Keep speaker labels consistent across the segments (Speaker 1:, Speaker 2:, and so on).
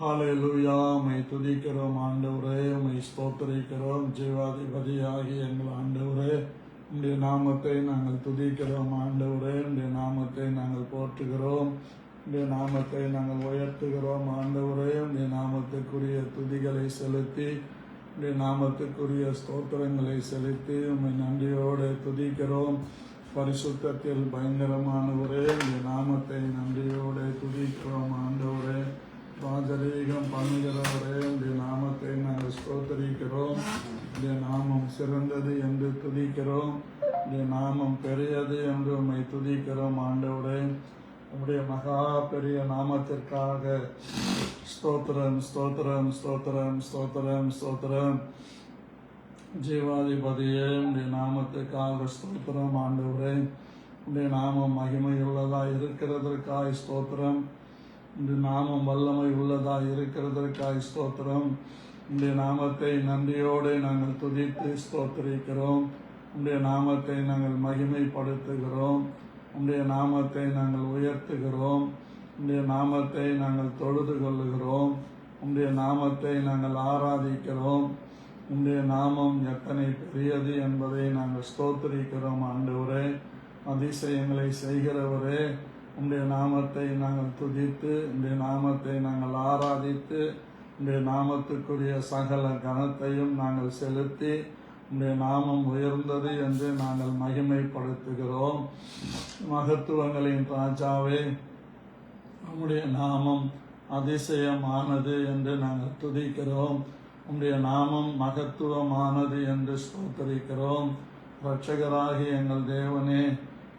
Speaker 1: ஹல்லேலூயா. உம்மை துதிக்கிறோம் ஆண்டவரே, உம்மை ஸ்தோத்திரிக்கிறோம். ஜீவாதிபதியாகிய எங்கள் ஆண்டவரே, உம்முடைய நாமத்தை நாங்கள் துதிக்கிறோம் ஆண்டவரே. உம்முடைய நாமத்தை நாங்கள் போற்றுகிறோம். உம்முடைய நாமத்தை நாங்கள் உயர்த்துகிறோம் ஆண்டவரே. உம்முடைய நாமத்துக்குரிய துதிகளை செலுத்தி, உம்முடைய நாமத்துக்குரிய ஸ்தோத்திரங்களை செலுத்தி உம்மை நன்றியோடு துதிக்கிறோம். பரிசுத்தத்தில் பயங்கரமானவரே, உம்முடைய நாமத்தை நன்றியோடு துதிக்கிறோம் ஆண்டவரே. ராஜரீகம் பண்ணுகிறவரே, உடைய நாமத்தை நாங்கள் ஸ்தோத்தரிக்கிறோம். உடைய நாமம் சிறந்தது என்று துதிக்கிறோம். உடைய நாமம் பெரியது என்று உம்மை துதிக்கிறோம் ஆண்டவரே. உடைய மகா பெரிய நாமத்திற்காக ஸ்தோத்திரம் ஸ்தோத்திரம் ஸ்தோத்திரம் ஸ்தோத்திரம் ஸ்தோத்திரம். ஜீவாதிபதியே, உடைய நாமத்துக்காக ஸ்தோத்திரம் ஆண்டவரே. உடைய நாமம் மகிமையுள்ளதாய் இருக்கிறதற்காய் ஸ்தோத்திரம். இந்த நாமம் வல்லமை உள்ளதாய் இருக்கிறதற்காய் ஸ்தோத்திரம். இந்த நாமத்தை நன்றியோடு நாங்கள் துதித்து ஸ்தோத்திரிக்கிறோம். உடைய நாமத்தை நாங்கள் மகிமைப்படுத்துகிறோம். உடைய நாமத்தை நாங்கள் உயர்த்துகிறோம். உடைய நாமத்தை நாங்கள் தொழுது கொள்ளுகிறோம். உடைய நாமத்தை நாங்கள் ஆராதிக்கிறோம். உடைய நாமம் எத்தனை பெரியது என்பதை நாங்கள் ஸ்தோத்திரிக்கிறோம் ஆண்டவரே. அதிசயங்களை செய்கிறவரே, உடைய நாமத்தை நாங்கள் துதித்து, உடைய நாமத்தை நாங்கள் ஆராதித்து, உடைய நாமத்துக்குரிய சகல கனத்தையும் நாங்கள் செலுத்தி, உடைய நாமம் உயர்ந்தது என்று நாங்கள் மகிமைப்படுத்துகிறோம். மகத்துவங்களின் ராஜாவே, உம்முடைய நாமம் அதிசயமானது என்று நாங்கள் துதிக்கிறோம். உம்முடைய நாமம் மகத்துவமானது என்று ஸ்தோத்திரிக்கிறோம். இரட்சகராகி எங்கள் தேவனே,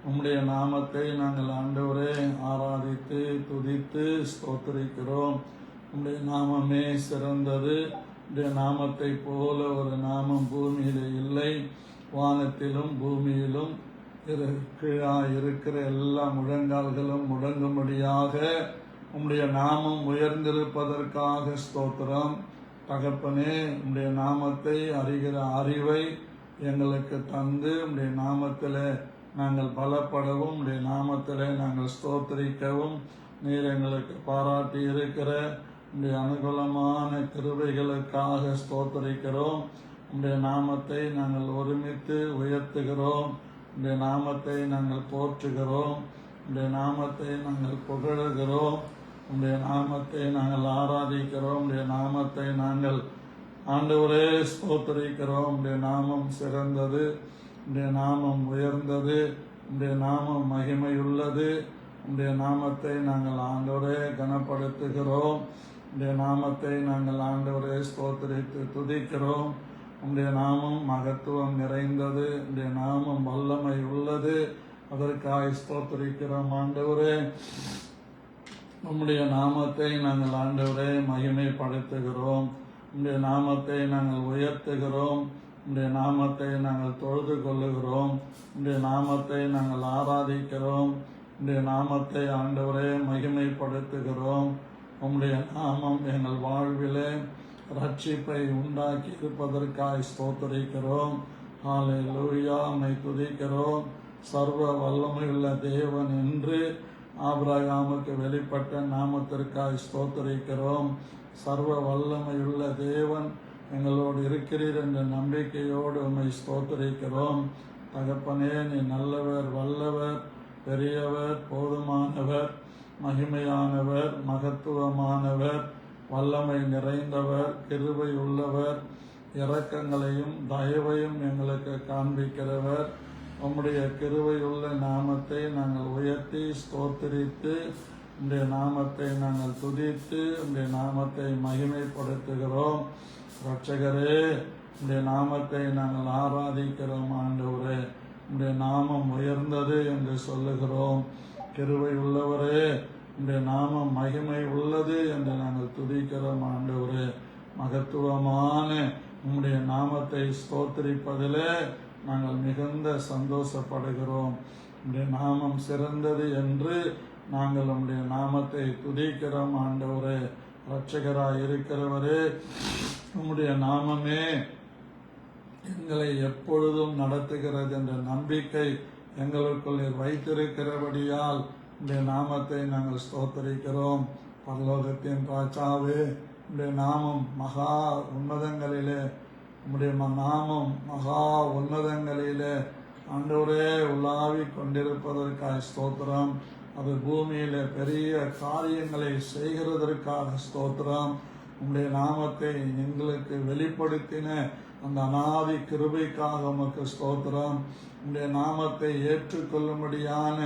Speaker 1: உம்முடைய நாமத்தை நாங்கள் ஆண்டவரே ஆராதித்து துதித்து ஸ்தோத்திரிக்கிறோம். உம்முடைய நாமமே சிறந்தது. உம்முடைய நாமத்தை போல ஒரு நாமம் பூமியிலே இல்லை. வானத்திலும் பூமியிலும் இருக்கிற எல்லா முழங்கால்களும் முடங்கும்படியாக உம்முடைய நாமம் உயர்ந்திருப்பதற்காக ஸ்தோத்திரம். தகப்பனே, உம்முடைய நாமத்தை அறிகிற அறிவை எங்களுக்கு தந்து, உம்முடைய நாமத்தில் நாங்கள் பலப்படவும், உடைய நாமத்திலே நாங்கள் ஸ்தோத்திரிக்கவும் நீர் எங்களுக்கு பாராட்டி இருக்கிற உடைய அனுகூலமான கிருபைகளுக்காக ஸ்தோத்திரிக்கிறோம். உடைய நாமத்தை நாங்கள் ஒருமித்து உயர்த்துகிறோம். உடைய நாமத்தை நாங்கள் போற்றுகிறோம். உடைய நாமத்தை நாங்கள் புகழுகிறோம். உடைய நாமத்தை நாங்கள் ஆராதிக்கிறோம். உடைய நாமத்தை நாங்கள் ஆண்டவரே ஸ்தோத்திரிக்கிறோம். உடைய நாமம் சிறந்தது. உடைய நாமம் உயர்ந்தது. உடைய நாமம் மகிமையுள்ளது. உடைய நாமத்தை நாங்கள் ஆண்டவரே கனப்படுத்துகிறோம். உடைய நாமத்தை நாங்கள் ஆண்டவரே ஸ்தோத்திரித்து துதிக்கிறோம். உடைய நாமம் மகத்துவம் நிறைந்தது. உடைய நாமம் வல்லமை உள்ளது. அதற்காக ஸ்தோத்திரிக்கிறோம் ஆண்டவரே. உம்முடைய நாமத்தை நாங்கள் ஆண்டவரே மகிமைப்படுத்துகிறோம். உடைய நாமத்தை நாங்கள் உயர்த்துகிறோம். உடைய நாமத்தை நாங்கள் தொழுது கொள்ளுகிறோம். உடைய நாமத்தை நாங்கள் ஆராதிக்கிறோம். உடைய நாமத்தை ஆண்டவரே மகிமைப்படுத்துகிறோம். உம்முடைய நாமம் எங்கள் வாழ்விலே ரட்சிப்பை உண்டாக்கி இருப்பதற்காய் ஸ்தோத்திரிக்கிறோம். ஹல்லேலூயா. உம்மை துதிக்கிறோம். சர்வ வல்லமையுள்ள தேவன் என்று ஆபிரகாமுக்கு வெளிப்பட்ட நாமத்திற்காய் ஸ்தோத்திரிக்கிறோம். சர்வ வல்லமையுள்ள தேவன் எங்களோடு இருக்கிறீர் என்ற நம்பிக்கையோடு உம்மை ஸ்தோத்திரிக்கிறோம். தகப்பனே, நீ நல்லவர், வல்லவர், பெரியவர், போதுமானவர், மகிமையானவர், மகத்துவமானவர், வல்லமை நிறைந்தவர், கிருபை உள்ளவர், இரக்கங்களையும் தயவையும் எங்களுக்கு காண்பிக்கிறவர். உம்முடைய கிருபையுள்ள நாமத்தை நாங்கள் உயர்த்தி ஸ்தோத்திரித்து, உம்முடைய நாமத்தை நாங்கள் துதித்து, உம்முடைய நாமத்தை மகிமைப்படுத்துகிறோம். இரட்சகரே, உடைய நாமத்தை நாங்கள் ஆராதிக்கிறோம் ஆண்டவரே. உடைய நாமம் உயர்ந்தது என்று சொல்லுகிறோம். கிருபை உள்ளவரே, உடைய நாமம் மகிமை உள்ளது என்று நாங்கள் துதிக்கிறோம் ஆண்டவரே. மகத்துவமான உம்முடைய நாமத்தை ஸ்தோத்திரிப்பதிலே நாங்கள் மிகுந்த சந்தோஷப்படுகிறோம். உடைய நாமம் சிறந்தது என்று நாங்கள் உம்முடைய நாமத்தை துதிக்கிறோம் ஆண்டவரே. இரட்சகராய் இருக்கிறவரே, உம்முடைய நாமமே எங்களை எப்பொழுதும் நடத்துகிறது என்ற நம்பிக்கை எங்களுக்குள் வைத்திருக்கிறபடியால் உடைய நாமத்தை நாங்கள் ஸ்தோத்தரிக்கிறோம். பரலோகத்தின் ராஜாவே, உம்முடைய நாமம் மகா உன்னதங்களிலே, உம்முடைய நாமம் மகா உன்னதங்களிலே ஆண்டவரே உலாவி கொண்டிருப்பதற்காக ஸ்தோத்திரம். அது பூமியில பெரிய காரியங்களை செய்கிறதற்காக ஸ்தோத்திரம். உம்முடைய நாமத்தை எங்களுக்கு வெளிப்படுத்தின அந்த அநாதி கிருபைக்காக உமக்கு ஸ்தோத்திரம். உம்முடைய நாமத்தை ஏற்றுக்கொள்ளும்படியான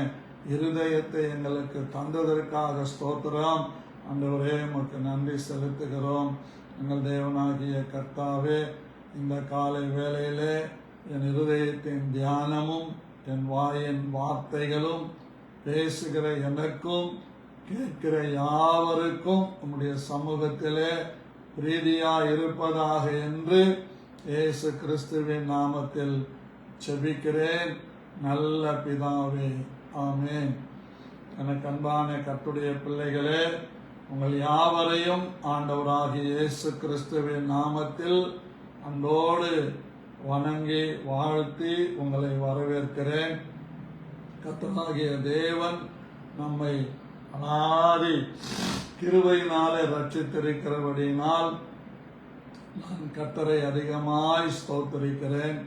Speaker 1: இருதயத்தை எங்களுக்கு தந்ததற்காக ஸ்தோத்திரம். ஆண்டவரே உமக்கு நன்றி செலுத்துகிறோம். எங்கள் தேவனாகிய கர்த்தாவே, இந்த காலை வேளையிலே என் இருதயத்தின் தியானமும் என் வாயின் வார்த்தைகளும் பேசுகிற எனக்கும் கேட்கிற யாவருக்கும் உம்முடைய சமூகத்திலே பிரீதியா இருப்பதாக என்று இயேசு கிறிஸ்துவின் நாமத்தில் செபிக்கிறேன் நல்ல பிதாவே, ஆமென். எனக்கு அன்பான கர்த்தருடைய பிள்ளைகளே, உங்கள் யாவரையும் ஆண்டவராகிய இயேசு கிறிஸ்துவின் நாமத்தில் அன்போடு வணங்கி வாழ்த்தி உங்களை வரவேற்கிறேன். கர்த்தராகிய தேவன் நம்மை அநாதி கிருபையினாலே ரட்சித்திருக்கிறபடியினால் நான் கர்த்தரை அதிகமாய் ஸ்தோத்திரிக்கிறேன்.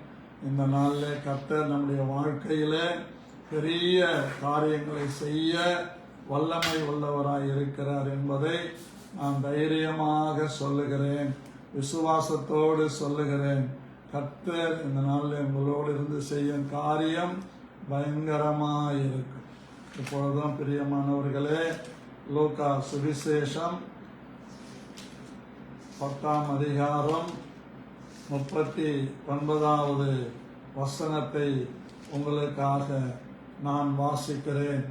Speaker 1: இந்த நாளில் கர்த்தர் நம்முடைய வாழ்க்கையிலே பெரிய காரியங்களை செய்ய வல்லமை உள்ளவராய் இருக்கிறார் என்பதை நான் தைரியமாக சொல்லுகிறேன், விசுவாசத்தோடு சொல்லுகிறேன். கர்த்தர் இந்த நாளில் உங்களோடு இருந்து செய்யும் காரியம் பயங்கரமாக இருக்கும். இப்பொழுதும் பிரியமானவர்களே, லூக்கா சுவிசேஷம் 10ஆம் அதிகாரம் 39வது வசனத்தை உங்களுக்காக நான் வாசிக்கிறேன்.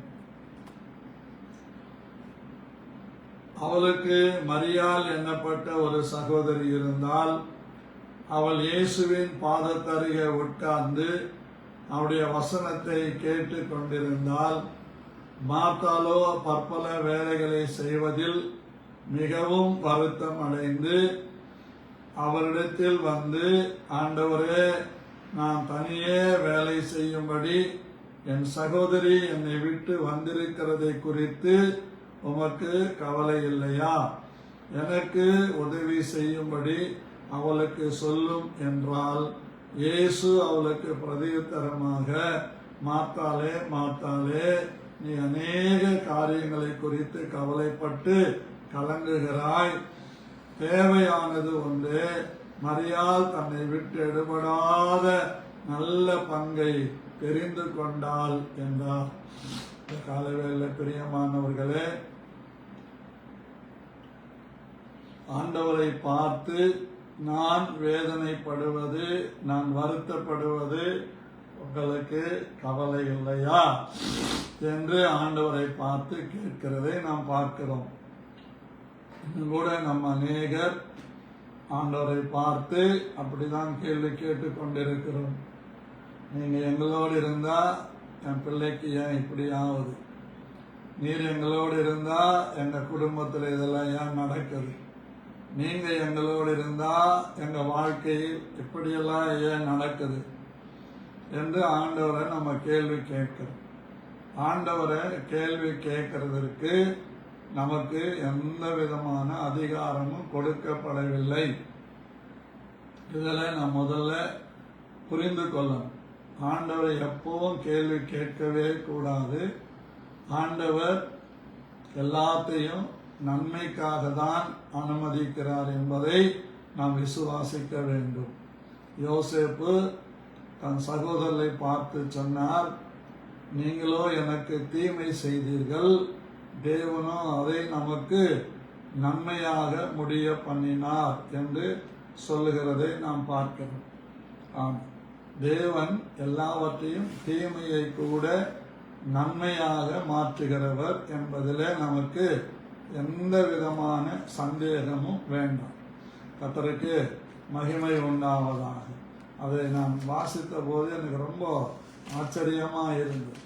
Speaker 1: அவளுக்கு மரியாள் என்னப்பட்ட ஒரு சகோதரி இருந்தால், அவள் இயேசுவின் பாதத்தருகே உட்கார்ந்து அவருடைய வசனத்தை கேட்டு கொண்டிருந்தால், மார்த்தாளோ பற்பல வேலைகளை செய்வதில் மிகவும் வருத்தம் அடைந்து அவரிடத்தில் வந்து, ஆண்டவரே, நான் தனியே வேலை செய்யும்படி என் சகோதரி என்னை விட்டு வந்திருக்கிறதை குறித்து உமக்கு கவலை இல்லையா? எனக்கு உதவி செய்யும்படி அவளுக்கு சொல்லும் என்றால், இயேசு அவளுக்கு பிரதியுத்தரமாக, மார்த்தாளே, மார்த்தாளே, நீ அநேக காரியங்களை குறித்து கவலைப்பட்டு கலங்குகிறாய். தேவையானது ஒன்று. மரியாள் தன்னை விட்டு எடுபடாத நல்ல பங்கை தெரிந்து கொண்டாள் என்றார். காலவேளை பிரியமானவர்களே, ஆண்டவரை பார்த்து நான் வேதனைப்படுவது, நான் வருத்தப்படுவது உங்களுக்கு கவலை இல்லையா என்று ஆண்டவரை பார்த்து கேட்கிறதை நாம் பார்க்கிறோம். இன்னும் கூட நம்ம அநேகர் ஆண்டவரை பார்த்து அப்படிதான் கேள்வி கேட்டுக்கொண்டிருக்கிறோம். நீங்க எங்களோடு இருந்தா என் பிள்ளைக்கு ஏன் இப்படி ஆகுது? நீர் எங்களோடு இருந்தா எங்க குடும்பத்தில் இதெல்லாம் ஏன் நடக்குது? நீங்க எங்களோடு இருந்தா எங்க வாழ்க்கையில் இப்படியெல்லாம் ஏன் நடக்குது என்று ஆண்டவரை நம்ம கேள்வி கேட்கிறோம். ஆண்டவரை கேள்வி கேட்கறதற்கு நமக்கு எந்த விதமான அதிகாரமும் கொடுக்கப்படவில்லை. இதில் நாம் முதல்ல புரிந்து கொள்ளணும். ஆண்டவரை எப்பவும் கேள்வி கேட்கவே கூடாது. ஆண்டவர் எல்லாத்தையும் நன்மைக்காக தான் அனுமதிக்கிறார் என்பதை நாம் விசுவாசிக்க வேண்டும். யோசேப்பு தன் சகோதரரை பார்த்து சொன்னார், நீங்களோ எனக்கு தீமை செய்தீர்கள், தேவனோ அதை நமக்கு நன்மையாக முடிய பண்ணினார் என்று சொல்லுகிறதை நாம் பார்க்கிறோம். ஆம், தேவன் எல்லாவற்றையும் தீமையை கூட நன்மையாக மாற்றுகிறவர் என்பதிலே நமக்கு எந்த விதமான சந்தேகமும் வேண்டாம். கர்த்தருக்கு மகிமை உண்டாவதாக. அதை நான் வாசித்த போது எனக்கு ரொம்ப ஆச்சரியமா இருந்தது.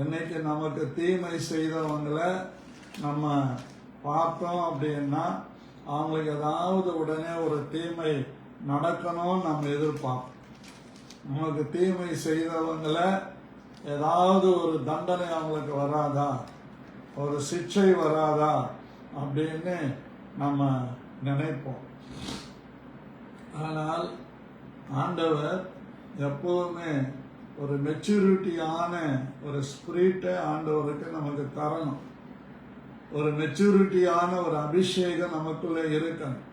Speaker 1: என்னைக்கு நமக்கு தீமை செய்தவங்களை நம்ம பார்த்தோம் அப்படின்னா அவங்களுக்கு ஏதாவது உடனே ஒரு தீமை நடக்கணும்னு நம்ம எதிர்பார்ப்போம். நமக்கு தீமை செய்தவங்களை ஏதாவது ஒரு தண்டனை அவங்களுக்கு வராதா, ஒரு சிக்ஷை வராதா அப்படின்னு நம்ம நினைப்போம். ஆனால் ஆண்டவர் எப்பவுமே ஒரு மெச்சூரிட்டியான ஒரு ஸ்பிரிட்டை ஆண்டவருக்கு நமக்கு தரணும். ஒரு மெச்சூரிட்டியான ஒரு அபிஷேகம் நமக்குள்ள இருக்கணும்.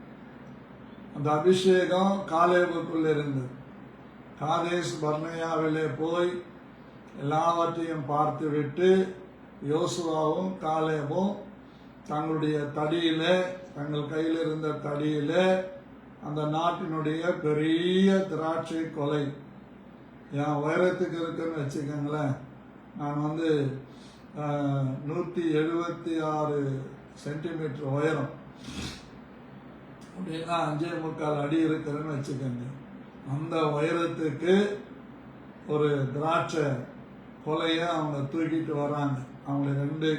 Speaker 1: அந்த அபிஷேகம் காலேபுக்குள்ள இருந்தது. காதேஸ் பர்னேயாவிலே போய் எல்லாவற்றையும் பார்த்து விட்டு யோசுவாவும் காலேபும் தங்களுடைய தங்கள் கையில் இருந்த தடியில அந்த நாட்டினுடைய பெரிய திராட்சை கொலை என் உயரத்துக்கு இருக்குன்னு வச்சுக்கோங்களேன். நான் 176 சென்டிமீட்டர் உயரம், அப்படின்னா 5.25 அடி இருக்குதுன்னு வச்சுக்கோங்க. அந்த உயரத்துக்கு ஒரு திராட்சை கொலைய அவங்க தூக்கிட்டு வராங்க. அவங்க 2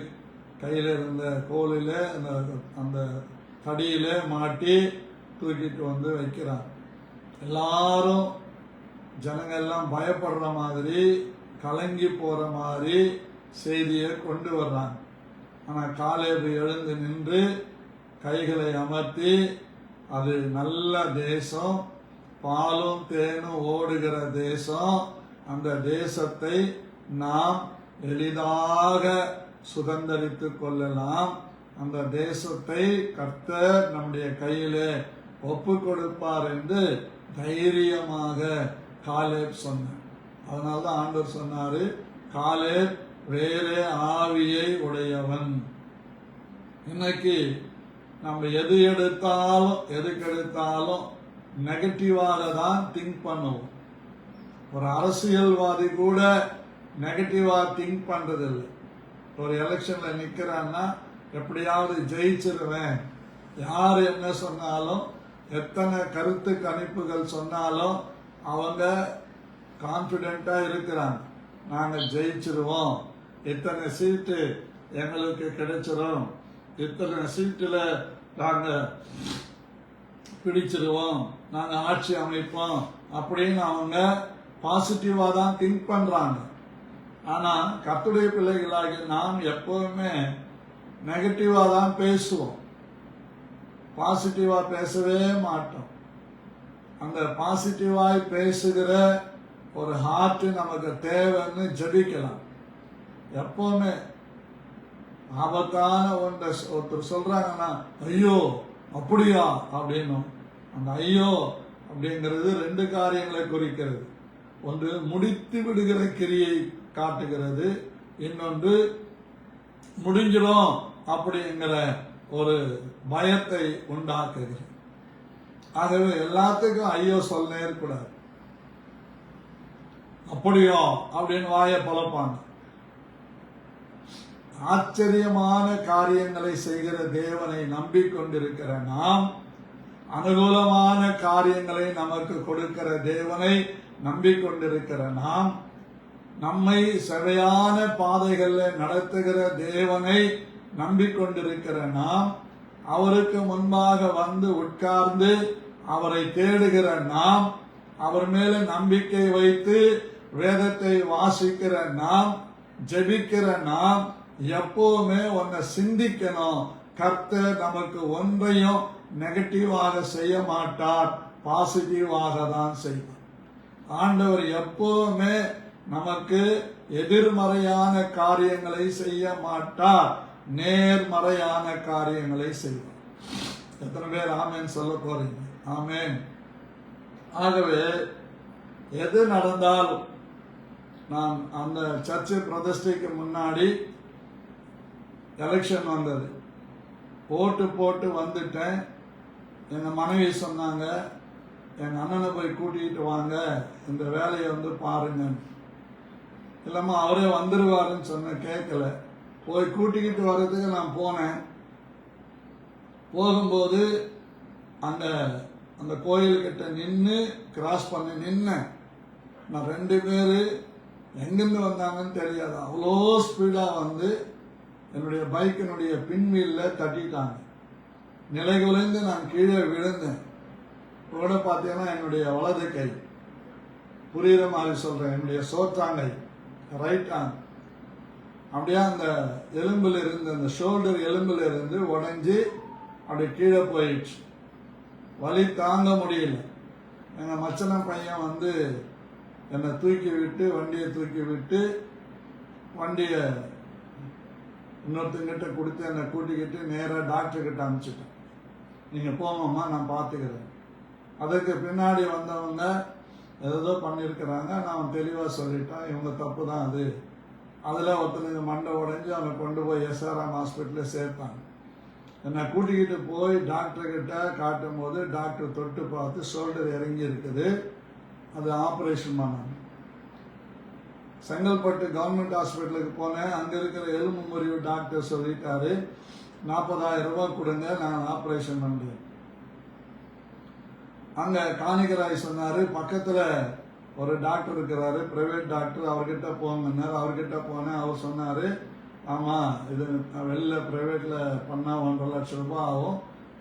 Speaker 1: கையில இருந்த கோலில் அந்த தடியில மாட்டி தூக்கிட்டு வந்து வைக்கிறாங்க. எல்லாரும் ஜனங்கள்லாம் பயப்படுற மாதிரி, கலங்கி போற மாதிரி செய்தியை கொண்டு வர்றாங்க. ஆனால் காலேபு எழுந்து நின்று கைகளை அமர்த்தி, அது நல்ல தேசம், பாலும் தேனும் ஓடுகிற தேசம், அந்த தேசத்தை நாம் எளிதாக சுதந்தரித்துக் கொள்ளலாம், அந்த தேசத்தை கர்த்தர் நம்முடைய கையிலே ஒப்பு கொடுப்பார் என்று தைரியமாக காலேப் சொன்னார். அதனால்தான் ஆண்டவர் சொன்னாரு, காலேப் வேறே ஆவியை உடையவன். இன்னைக்கு நம்ம எதுக்கெடுத்தாலும் நெகட்டிவாக தான் திங்க் பண்ணுவோம். ஒரு அரசியல்வாதி கூட நெகட்டிவா திங்க் பண்றதில்லை. ஒரு எலெக்ஷன்ல நிக்கிறான்னா எப்படியாவது ஜெயிச்சிருவேன், யார் என்ன சொன்னாலும், எத்தனை கருத்து கணிப்புகள் சொன்னாலும் அவங்க கான்பிடென்டா இருக்கிறாங்க. நாங்க ஜெயிச்சிருவோம், இத்தனை சீட்டு எங்களுக்கு கிடைச்சிரும், இத்தனை சீட்டுல நாங்க பிடிச்சிருவோம், நாங்க ஆட்சி அமைப்போம் அப்படின்னு அவங்க பாசிட்டிவா தான் திங்க் பண்றாங்க. ஆனா கர்த்தருடைய பிள்ளைகளாகி நாம் எப்பவுமே நெகட்டிவா தான் பேசுவோம், பாசிட்டிவா பேசவே மாட்டோம். அந்த பாசிட்டிவாய் பேசுகிற ஒரு ஹார்ட் நமக்கு தேவைன்னு ஜபிக்கலாம். எப்பவுமே ஆபத்தான ஒருத்தர் சொல்றாங்கன்னா ஐயோ அப்படியா அப்படின்னும். அந்த ஐயோ அப்படிங்கிறது 2 காரியங்களை குறிக்கிறது. ஒன்று முடித்து விடுகிற கிரியை காட்டுகிறது, இன்னொன்று முடிஞ்சிடும் அப்படிங்கிற ஒரு பயத்தை உண்டாக்குகிறது. ஆகவே எல்லாத்துக்கும் ஐயோ சொல்லவே கூடாது. அப்படியோ அப்படின்னு வாயை பழப்பாங்க. ஆச்சரியமான காரியங்களை செய்கிற தேவனை நம்பிக்கொண்டிருக்கிற நாம், அனுகூலமான காரியங்களை நமக்கு கொடுக்கிற தேவனை நம்பிக்கொண்டிருக்கிற நாம், நம்மை சரியான பாதைகளில் நடத்துகிற தேவனை நம்பிக்கொண்டிருக்கிற நாம், அவருக்கு முன்பாக வந்து உட்கார்ந்து அவரை தேடுகிற நாம், அவர் மேல நம்பிக்கை வைத்து வேதத்தை வாசிக்கிற நாம், ஜெபிக்கிற நாம் எப்பவுமே ஒன்ன சிந்திக்கணும். கர்த்தர் நமக்கு ஒன்றையும் நெகட்டிவாக செய்ய மாட்டார், பாசிட்டிவாக தான் செய்வார். ஆண்டவர் எப்பவுமே நமக்கு எதிர்மறையான காரியங்களை செய்ய மாட்டார், நேர்மறையான காரியங்களை செய்வார். எத்தனை பேர் ஆமேன் சொல்ல போறீங்க? ஆமேன். ஆகவே எது நடந்தாலும், நான் அந்த சர்ச்சு பிரதிஷ்டைக்கு முன்னாடி எலெக்ஷன் வந்தது, போட்டு வந்துட்டேன். எங்க மனைவி சொன்னாங்க, எங்க அண்ணனை போய் கூட்டிகிட்டு வாங்க, இந்த வேலையை பாருங்க. இல்லாம அவரே வந்துருவாருன்னு சொன்ன, கேட்கல. போய் கூட்டிக்கிட்டு வர்றதுக்கு நான் போனேன். போகும்போது அந்த கோயில்கிட்ட நின்று கிராஸ் பண்ணி நின்னேன். நான் 2 பேரு எங்கிருந்து வந்தாங்கன்னு தெரியாது, அவ்வளோ ஸ்பீடா வந்து என்னுடைய பைக்கினுடைய பின்வீல்ல தட்டிட்டாங்க. நிலைகுலைந்து நான் கீழே விழுந்தேன். கூட பார்த்தீங்கன்னா என்னுடைய வலது கை, புரியுற மாதிரி சொல்றேன், என்னுடைய சோற்றாங்கை ரைட் ஹேண்ட் அப்படியே அந்த எலும்புல இருந்து, அந்த ஷோல்டர் எலும்புல இருந்து உடைஞ்சு அப்படி கீழே போயிடுச்சு. வலி தாங்க முடியல. எங்கள் மச்சன பையன் வந்து என்னை தூக்கி விட்டு, வண்டியை தூக்கி விட்டு, வண்டியை இன்னொருத்தங்கிட்ட கொடுத்து என்னை கூட்டிக்கிட்டு நேராக டாக்டர்கிட்ட அனுப்பிச்சிட்டேன். நீங்கள் போங்கம்மா, நான் பார்த்துக்கிறேன். அதுக்கு பின்னாடி வந்தவங்க ஏதோ பண்ணியிருக்கிறாங்க. நான் தெளிவாக சொல்லிட்டேன், இவங்க தப்பு தான் அது. அதில் ஒருத்தனுக்கு மண்டை உடைஞ்சு அவனை கொண்டு போய் எஸ்ஆர்எம் ஹாஸ்பிட்டலில் சேர்த்தாங்க. என்னை கூட்டிக்கிட்டு போய் டாக்டர்கிட்ட காட்டும் போது டாக்டர் தொட்டு பார்த்து ஷோல்டர் இறங்கி இருக்குது, அது ஆப்ரேஷன் பண்ணாங்க. செங்கல்பட்டு கவர்மெண்ட் ஹாஸ்பிட்டலுக்கு போனேன். அங்கே இருக்கிற எலும்பு முறிவு டாக்டர் சொல்லிட்டாரு, 40,000 ரூபாய் கொடுங்க, நான் ஆப்ரேஷன் பண்ணுறேன். அங்கே காணிகராய் சொன்னார், பக்கத்தில் ஒரு டாக்டர் இருக்கிறாரு, பிரைவேட் டாக்டர், அவர்கிட்ட போங்கன்னார். அவர்கிட்ட போனேன். அவர் சொன்னார், ஆமாம், இது வெளில ப்ரைவேட்டில் பண்ணால் 1.5 லட்சம் ரூபாய் ஆகும்,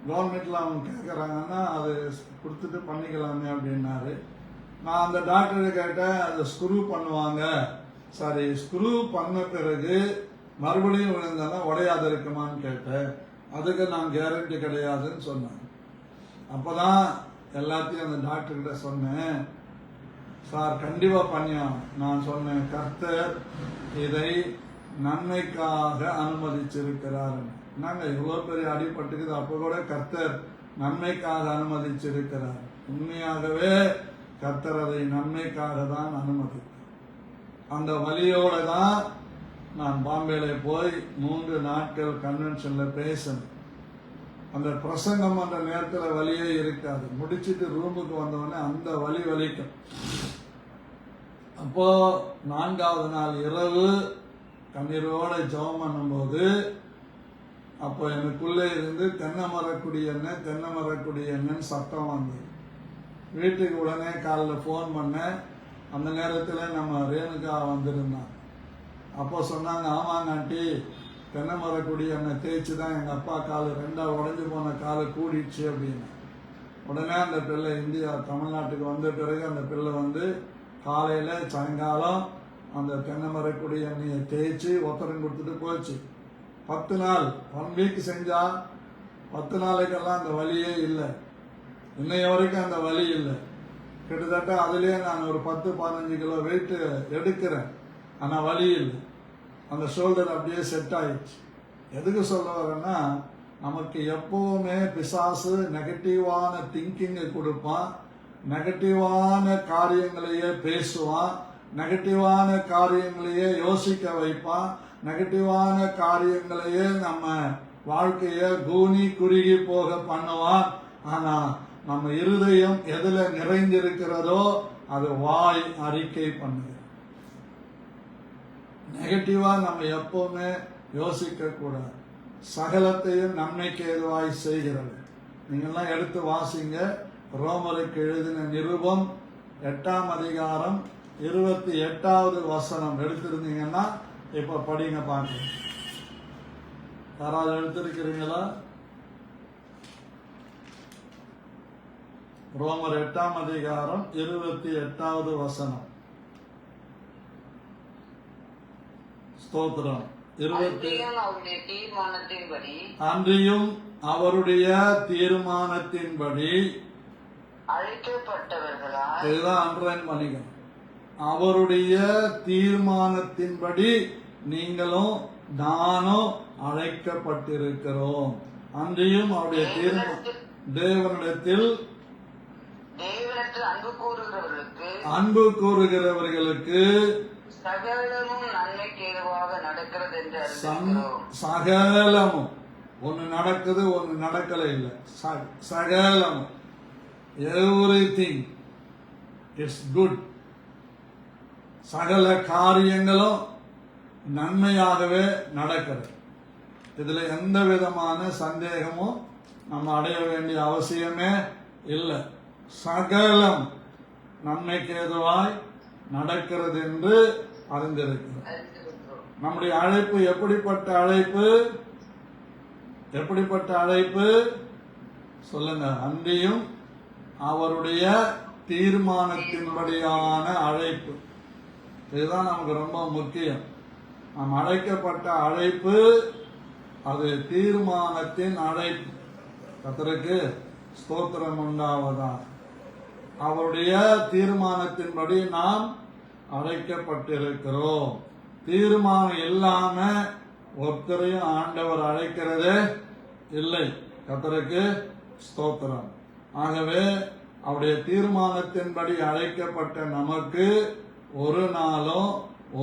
Speaker 1: கவர்மெண்ட்டில் அவங்க கேட்குறாங்கன்னா அது கொடுத்துட்டு பண்ணிக்கலாமே அப்படின்னாரு. நான் அந்த டாக்டரை கேட்டேன், அதை ஸ்க்ரூ பண்ணுவாங்க, சரி ஸ்க்ரூ பண்ண பிறகு மறுபடியும் விழுந்தானா உடையாது இருக்குமான்னு கேட்டேன். அதுக்கு நான் கேரண்டி கிடையாதுன்னு சொன்னேன். அப்போ தான் எல்லாத்தையும் அந்த டாக்டர்கிட்ட சொன்னேன், சார் கண்டிப்பாக பண்ணியான். நான் சொன்னேன், கர்த்தர் இதை நன்மைக்காக அனுமதிச்சிருக்கிறார். நாங்கள் இவ்வளோ பெரிய அடிபட்டுக்குது, அப்போ கூட கர்த்தர் நன்மைக்காக அனுமதிச்சிருக்கிறார். உண்மையாகவே கர்த்தர் அதை நன்மைக்காக தான் அனுமதித்தார். அந்த வலியோட தான் நான் பாம்பேல போய் 3 நாட்கள் கன்வென்ஷனில் பேசினேன். அந்த பிரசங்கம் அந்த நேரத்தில் வலியே இருக்காது. முடிச்சுட்டு ரூமுக்கு வந்தவொடனே அந்த வலி வலிக்கும். அப்போ 4வது நாள் இரவு கண்ணீரோட ஜெபம் பண்ணும்போது, அப்போ எனக்குள்ளே இருந்து தென்னை மரக்குடி எண்ணெய், தென்னை மரக்குடி எண்ணெய்ன்னு சத்தம் வந்தது. வீட்டுக்கு உடனே காலைல ஃபோன் பண்ணேன். அந்த நேரத்தில் நம்ம ரேணுகா வந்திருந்தாங்க. அப்போ சொன்னாங்க, ஆமாங்க ஆண்டி, தென்னை மரக்குடி எண்ணெய் தேய்ச்சி தான் எங்கள் அப்பா கால் 2 உடஞ்சி போன காலை கூடிடுச்சு அப்படின்னு. உடனே அந்த பிள்ளை தமிழ்நாட்டுக்கு வந்த பிறகு அந்த பிள்ளை வந்து காலையில் சாயங்காலம் அந்த தென்னை மரக்குடி எண்ணெயை தேய்ச்சி ஒத்தரம் கொடுத்துட்டு போச்சு. 10 நாள் 1 வீக் செஞ்சா 10 நாளைக்கெல்லாம் அந்த வலியே இல்லை. இன்னைய வரைக்கும் அந்த வலி இல்லை. கிட்டத்தட்ட அதுலேயே நான் ஒரு 10-15 கிலோ வெயிட் எடுக்கிறேன், ஆனால் வலி இல்லை. அந்த ஷோல்டர் அப்படியே செட் ஆயிடுச்சு. எதுக்கு சொல்ல வரேன்னா, நமக்கு எப்பவுமே பிசாசு நெகட்டிவான திங்கிங்கை கொடுப்பான், நெகட்டிவான காரியங்களையே பேசுவான், நெகட்டிவான காரியங்களையே யோசிக்க வைப்பான், நெகட்டிவான காரியங்களையே நம்ம வாழ்க்கைய கூனி குறுகி போக பண்ணுவான். ஆனா நம்ம இருதயம் எதுல நிறைந்திருக்கிறதோ அது வாய் அறிக்கை பண்ணுது. நெகட்டிவா நம்ம எப்பவுமே யோசிக்க கூடாது. சகலத்தையும் நன்மைக்கு ஏதுவாய் செய்கிறது. நீங்கெல்லாம் எடுத்து வாசிங்க. ரோமருக்கு எழுதின நிருபம் 8ஆம் அதிகாரம் 28வது வசனம் எடுத்திருந்தீங்கன்னா இப்ப படிங்க பாருங்க. யாராவது எடுத்திருக்கிறீங்களா? ரோமர் 8ஆம் அதிகாரம் 28வது வசனம். ஸ்தோத்திரம். அன்றியும் அவருடைய தீர்மானத்தின்படி
Speaker 2: அழைக்கப்பட்டவர்களாய்,
Speaker 1: இதுதான் அன்றைன் மணிகம், அவருடைய தீர்மானத்தின்படி நீங்களும் நானும் அழைக்கப்பட்டிருக்கிறோம். அன்றியும் அவருடைய தேவனிடத்தில் அன்பு கூறுகிறவர்களுக்கு
Speaker 2: சகலமும் நன்மைக்கு ஏதுவாக நடக்கிறது என்று
Speaker 1: சகலமும், ஒன்னு நடக்குது ஒன்னு நடக்கல இல்ல, சகலமும், எவ்ரிதிங் இஸ் குட். சகல காரியங்களும் நன்மையாகவே நடக்கிறது. இதுல எந்த விதமான சந்தேகமும் நம்ம அடைய வேண்டிய அவசியமே இல்லை. சகலம் நன்மைக்கு ஏதுவாய் நடக்கிறது என்று அறிந்திருக்கிறோம். நம்முடைய அழைப்பு எப்படிப்பட்ட அழைப்பு? எப்படிப்பட்ட அழைப்பு சொல்லுங்க. அன்றியும் அவருடைய தீர்மானத்தின்படியான அழைப்பு. இதுதான் நமக்கு ரொம்ப முக்கியம். நாம் அழைக்கப்பட்ட அழைப்பு அது தீர்மானத்தின் அழைப்பு. கர்த்தருக்கு ஸ்தோத்திரம் உண்டாவதா. அவருடைய தீர்மானத்தின்படி நாம் அழைக்கப்பட்டிருக்கிறோம். தீர்மானம் இல்லாம ஒருத்தரையும் ஆண்டவர் அழைக்கிறதே இல்லை. கர்த்தருக்கு ஸ்தோத்திரம். ஆகவே அவருடைய தீர்மானத்தின்படி அழைக்கப்பட்ட நமக்கு ஒரு நாளும்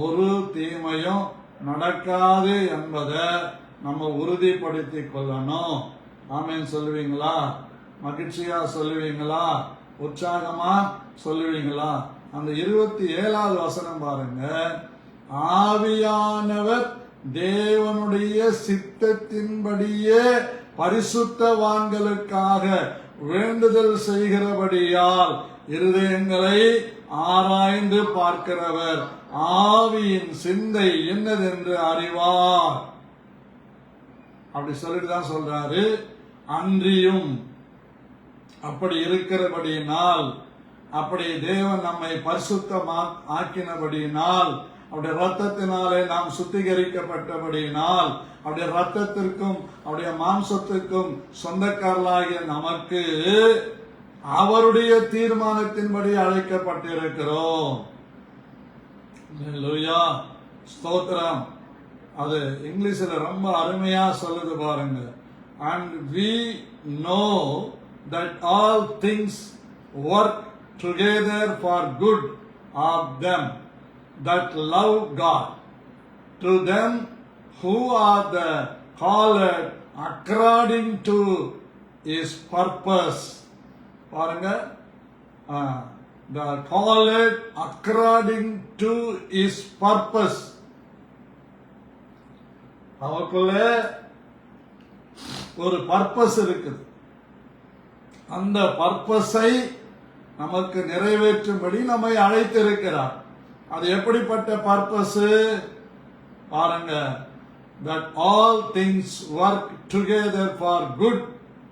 Speaker 1: ஒரு தீமையும் நடக்காது என்பதை நம்ம உறுதிப்படுத்திக் கொள்ளணும். ஆமென் சொல்லுவீங்களா? மகிழ்ச்சியா சொல்லுவீங்களா? உற்சாகமா சொல்லுவீங்களா? அந்த 27வது வசனம் பாருங்க. ஆவியானவர் தேவனுடைய சித்தத்தின்படியே பரிசுத்தவான்களுக்காக வேண்டுதல் செய்கிறபடியால் இருதயங்களை ஆராய்ந்து பார்க்கிறவர் ஆவியின் சிந்தை என்னதென்று அறிவார். அப்படி சொல்லிட்டு தான் சொல்றாரு. அன்றியும் அப்படி இருக்கிறபடியினால், அப்படி தேவன் நம்மை பரிசுத்தமா ஆக்கினபடியினால், அவருடைய ரத்தத்தினாலே நாம் சுத்திகரிக்கப்பட்டபடியினால், அவருடைய ரத்தத்திற்கும் அவருடைய மாம்சத்திற்கும் சொந்தக்காரர்களாகிய நமக்கு அவருடைய தீர்மானத்தின்படி அழைக்கப்பட்டிருக்கிறோம். அல்லேலூயா, ஸ்தோத்திரம். அது இங்கிலீஷ்ல ரொம்ப அருமையா சொல்லுது பாருங்க. And we know that all things work together for good of them that love God, to them who are the called according to His purpose. பாருங்க, the called according to His purpose. அவருக்குள்ள ஒரு purpose இருக்குது. அந்த பர்பஸை நமக்கு நிறைவேற்றும்படி நம்மை அழைத்திருக்கிறார். அது எப்படிப்பட்ட பர்பஸ் பாருங்க. that all things work together for good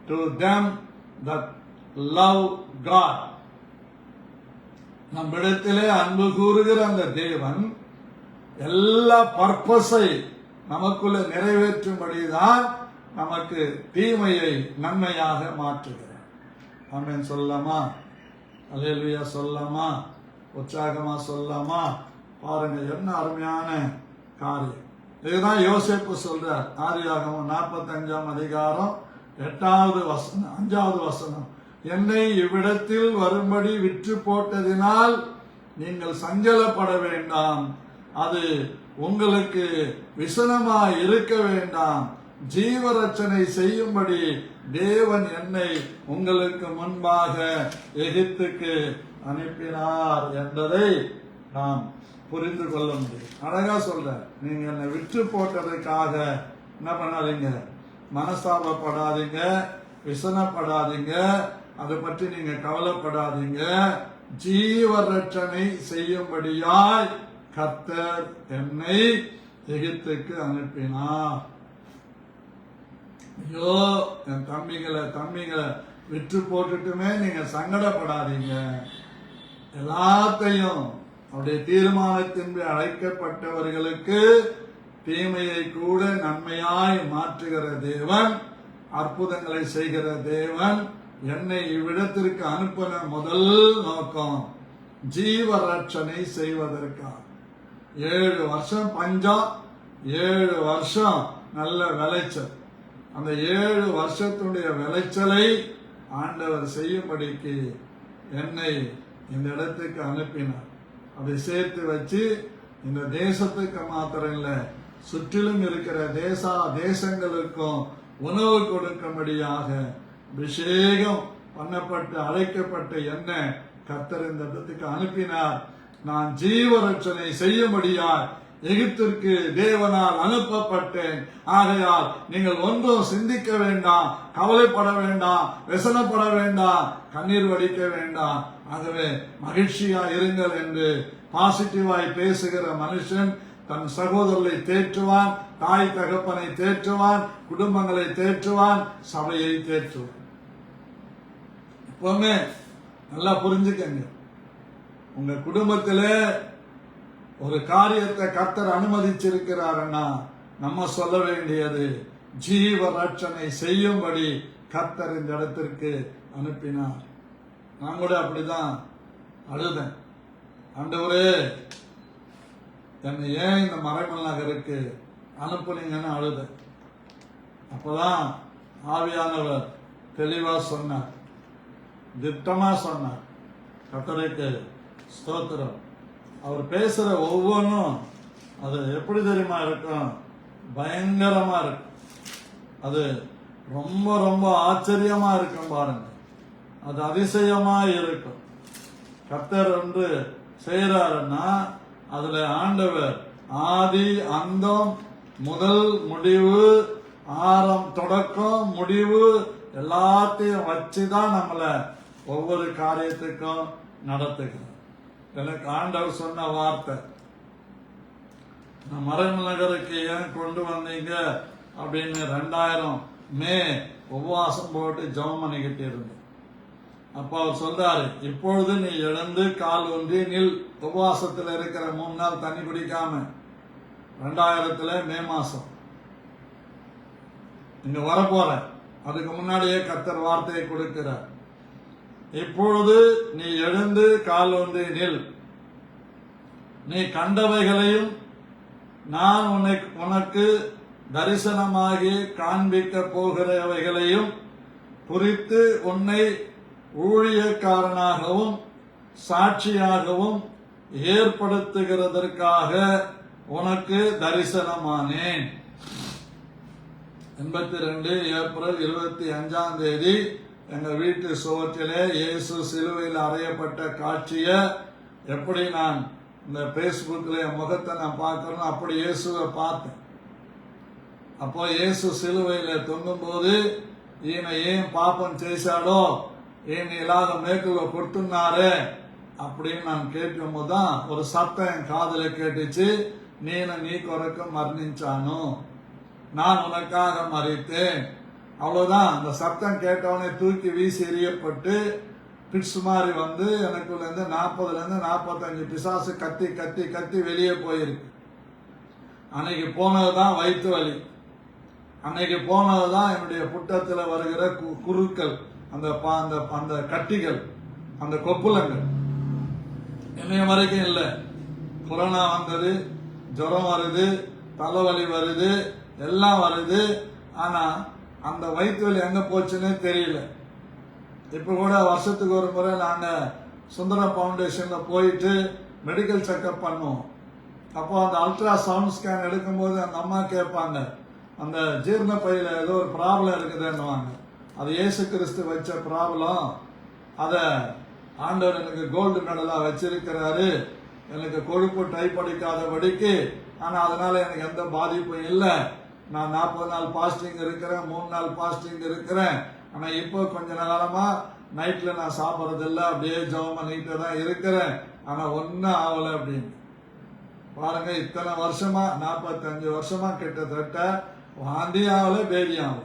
Speaker 1: to them that love God. நம்மிடத்திலே அன்பு கூறுகிற அந்த தேவன் எல்லா பர்பஸை நமக்குள்ள நிறைவேற்றும்படிதான் நமக்கு தீமையை நன்மையாக மாற்றுகிறார். ஆமென் சொல்லலாமா? அல்லேலூயா சொல்லலாமா? உற்சாகமா சொல்லலாமா? பாருங்க என்ன அருமையான காரியம். இதுதான் யோசேப்பு சொல்றார். ஆதியாகமம் 45ஆம் அதிகாரம் 8வது வசனம் 5வது வசனம். என்னை இவ்விடத்தில் வரும்படி விற்று போட்டதினால் நீங்கள் சஞ்சலப்பட வேண்டாம், அது உங்களுக்கு விசனமாய் இருக்க வேண்டாம். ஜீவரட்சனை செய்யும்படி தேவன் என்னை உங்களுக்கு முன்பாக எகிப்துக்கு அனுப்பினார் என்பதை நாம் புரிந்து கொள்ள முடியும். அழகா சொல்ற. நீங்க என்னை விற்று போட்டதுக்காக என்ன பண்ணாதீங்க, மனஸ்தாபப்படாதீங்க, விசனப்படாதீங்க, அதை பற்றி நீங்க கவலைப்படாதீங்க. ஜீவரட்சனை செய்யும்படியாய் கர்த்தர் என்னை எகிப்துக்கு அனுப்பினார். ஐயோ, என் தம்பிங்களை விற்று போட்டுட்டுமே நீங்க சங்கடப்படாதீங்க. எல்லாத்தையும் அவருடைய தீர்மானத்தின்படி அழைக்கப்பட்டவர்களுக்கு தீமையை கூட நன்மையாய் மாற்றுகிற தேவன், அற்புதங்களை செய்கிற தேவன். என்னை இவ்விடத்திற்கு அனுப்பின முதல் நோக்கம் ஜீவரட்சனை செய்வதற்காக. 7 வருஷம் பஞ்சம், 7 வருஷம் நல்ல விளைச்சல். அந்த 7 வருஷத்துடைய விளைச்சலை ஆண்டவர் செய்யும்படிக்கு என்னை இந்த இடத்துக்கு அனுப்பினார். அதை சேர்த்து வச்சு இந்த தேசத்துக்கு மாத்திரம் இல்ல, சுற்றிலும் இருக்கிற தேசங்களுக்கும் உணவு கொடுக்கும்படியாக அபிஷேகம் பண்ணப்பட்டு அழைக்கப்பட்ட என்ன கர்த்தர் இந்த இடத்துக்கு அனுப்பினார். நான் ஜீவரட்சனை செய்யும்படியாய் எகிப்திற்கு தேவனால் அனுப்பப்பட்டேன். ஆகையால் நீங்கள் ஒன்றும் சிந்திக்க வேண்டாம், கவலைப்பட வேண்டாம், व्यसனப்பட வேண்டாம், கண்ணீர் வடிக்க வேண்டாம். ஆகவே மகிழ்ச்சியா இருங்கள் என்று பாசிட்டிவாய் பேசுகிற மனுஷன் தன் சகோதரரை தேற்றுவான், தாய் தகப்பனை தேற்றுவான், குடும்பங்களை தேற்றுவான், சபையை தேற்றுவான். எப்பவுமே நல்லா புரிஞ்சுக்கங்க, உங்க குடும்பத்திலே ஒரு காரியத்தை கர்த்தர் அனுமதிச்சிருக்கிறாருன்னா நம்ம சொல்ல வேண்டியது ஜீவ ரட்சனை செய்யும்படி கர்த்தர் இந்த இடத்திற்கு அனுப்பினார். நான் கூட அப்படிதான் அழுதேன். ஆண்டவரே, என்னை ஏன் இந்த மறைமல் நகருக்கு அனுப்புனீங்கன்னு அழுதேன். அப்பதான் ஆவியானவர் தெளிவா சொன்னார், திட்டமா சொன்னார். கர்த்தருக்கு ஸ்தோத்திரம். அவர் பேசுற ஒவ்வொன்றும் அது எப்படி தெரியுமா இருக்கும்? பயங்கரமா இருக்கும். அது ரொம்ப ரொம்ப ஆச்சரியமா இருக்கும். பாருங்க, அது அதிசயமா இருக்கும். கர்த்தர் ஒன்று செய்யறாருன்னா அதுல ஆண்டவர் ஆதி அந்தம், முதல் முடிவு, தொடக்கம் முடிவு எல்லாத்தையும் வச்சுதான் நம்மள ஒவ்வொரு காரியத்துக்கும் நடத்துகிறார். எனக்கு ஆண்டவர் சொன்ன வார்த்தை, நான் மறைமல் நகருக்கு ஏன் கொண்டு வந்தீங்க அப்படின்னு 2000 மே உபவாசம் போட்டு ஜெபம் பண்ணிக்கிட்டு இருந்தேன். அப்ப அவர் சொல்றாரு, இப்பொழுது நீ எழுந்து கால் ஒன்றி நில். உபவாசத்துல இருக்கிற 3 நாள் தண்ணி குடிக்காம 2000 மே மாசம் இங்க வரப்போற. அதுக்கு முன்னாடியே கர்த்தர் வார்த்தையை கொடுக்கிறார். இப்பொழுது நீ எழுந்து கால் ஒன்றி நில். நீ கண்டவைகளையும் நான் உனக்கு தரிசனமாகி காண்பிக்க போகிறவைகளையும் குறித்து உன்னை ஊழியக்காரனாகவும் சாட்சியாகவும் ஏற்படுத்துகிறதற்காக உனக்கு தரிசனமானேன். 82 ஏப்ரல் 25 எங்க வீட்டு சுவற்றிலே இயேசு சிலுவையில் அறையப்பட்ட காட்சிய எப்படி நான் இந்த பேஸ்புக்ல முகத்தை நான் பார்க்கணும், அப்படி இயேசுவை பார்த்தேன். அப்போ இயேசு சிலுவையில தொங்கும் போது ఈయన ఏం పాపం చేశాడో ఈయన ఇలాగ మేకులో కొడుతున్నారు அப்படின்னு நான் கேட்கும் போதுதான் ஒரு சத்தம் என் காதுல கேட்டுச்சு, నేను నీ కొరకు మరణించాను, நான் உனக்காக மரித்தேன். அவ்வளவுதான். அந்த சத்தம் கேட்டவனே தூக்கி வீசி எறியப்பட்டு பிட்ஸ் மாதிரி வந்து எனக்குள்ள இருந்து 40 45 பிசாசு கத்தி கத்தி கத்தி வெளியே போயிருக்கு. அன்னைக்கு போனதுதான் வயிற்று வலி, அன்னைக்கு போனதுதான் என்னுடைய புட்டத்துல வருகிற குருக்கள், அந்த கட்டிகள், அந்த கொப்புளங்கள். என்னைய வரைக்கும் இல்லை. கொரோனா வந்தது, ஜுரம் வருது, தலைவலி வருது, எல்லாம் வருது. ஆனா அந்த வயிற்று வலி எங்க போச்சுன்னே தெரியல. இப்ப கூட வருஷத்துக்கு ஒரு முறை நாங்க சுந்தரம் பவுண்டேஷன்ல போயிட்டு மெடிக்கல் செக்அப் பண்ணுவோம். அப்போ அந்த அல்ட்ரா சவுண்ட் ஸ்கேன் எடுக்கும்போது அந்த அம்மா கேட்பாங்க, அந்த ஜீரண பையில ஏதோ ஒரு ப்ராப்ளம் இருக்குதுன்னுவாங்க. அது இயேசு கிறிஸ்து வச்ச ப்ராப்ளம், அத ஆண்டவர் எனக்கு கோல்டு மெடலா வச்சிருக்கிறாரு, எனக்கு கொழுப்பு டைப் அடிக்காதபடிக்கு. ஆனா அதனால எனக்கு எந்த பாதிப்பும் இல்லை. நான் 40 நாள் பாஸ்டிங் இருக்கிறேன், 3 நாள் பாஸ்டிங் இருக்கிறேன். ஆனா இப்போ கொஞ்ச காலமா நைட்ல நான் சாப்பிட்றது இல்லை, அப்படியே ஜெபம் பண்ணிட்டு தான் இருக்கிறேன். ஆனா ஒன்னும் ஆகல அப்படின்னு. பாருங்க, இத்தனை வருஷமா 45 வருஷமா கிட்டத்தட்ட வாந்தி ஆகல, பேதி ஆகல,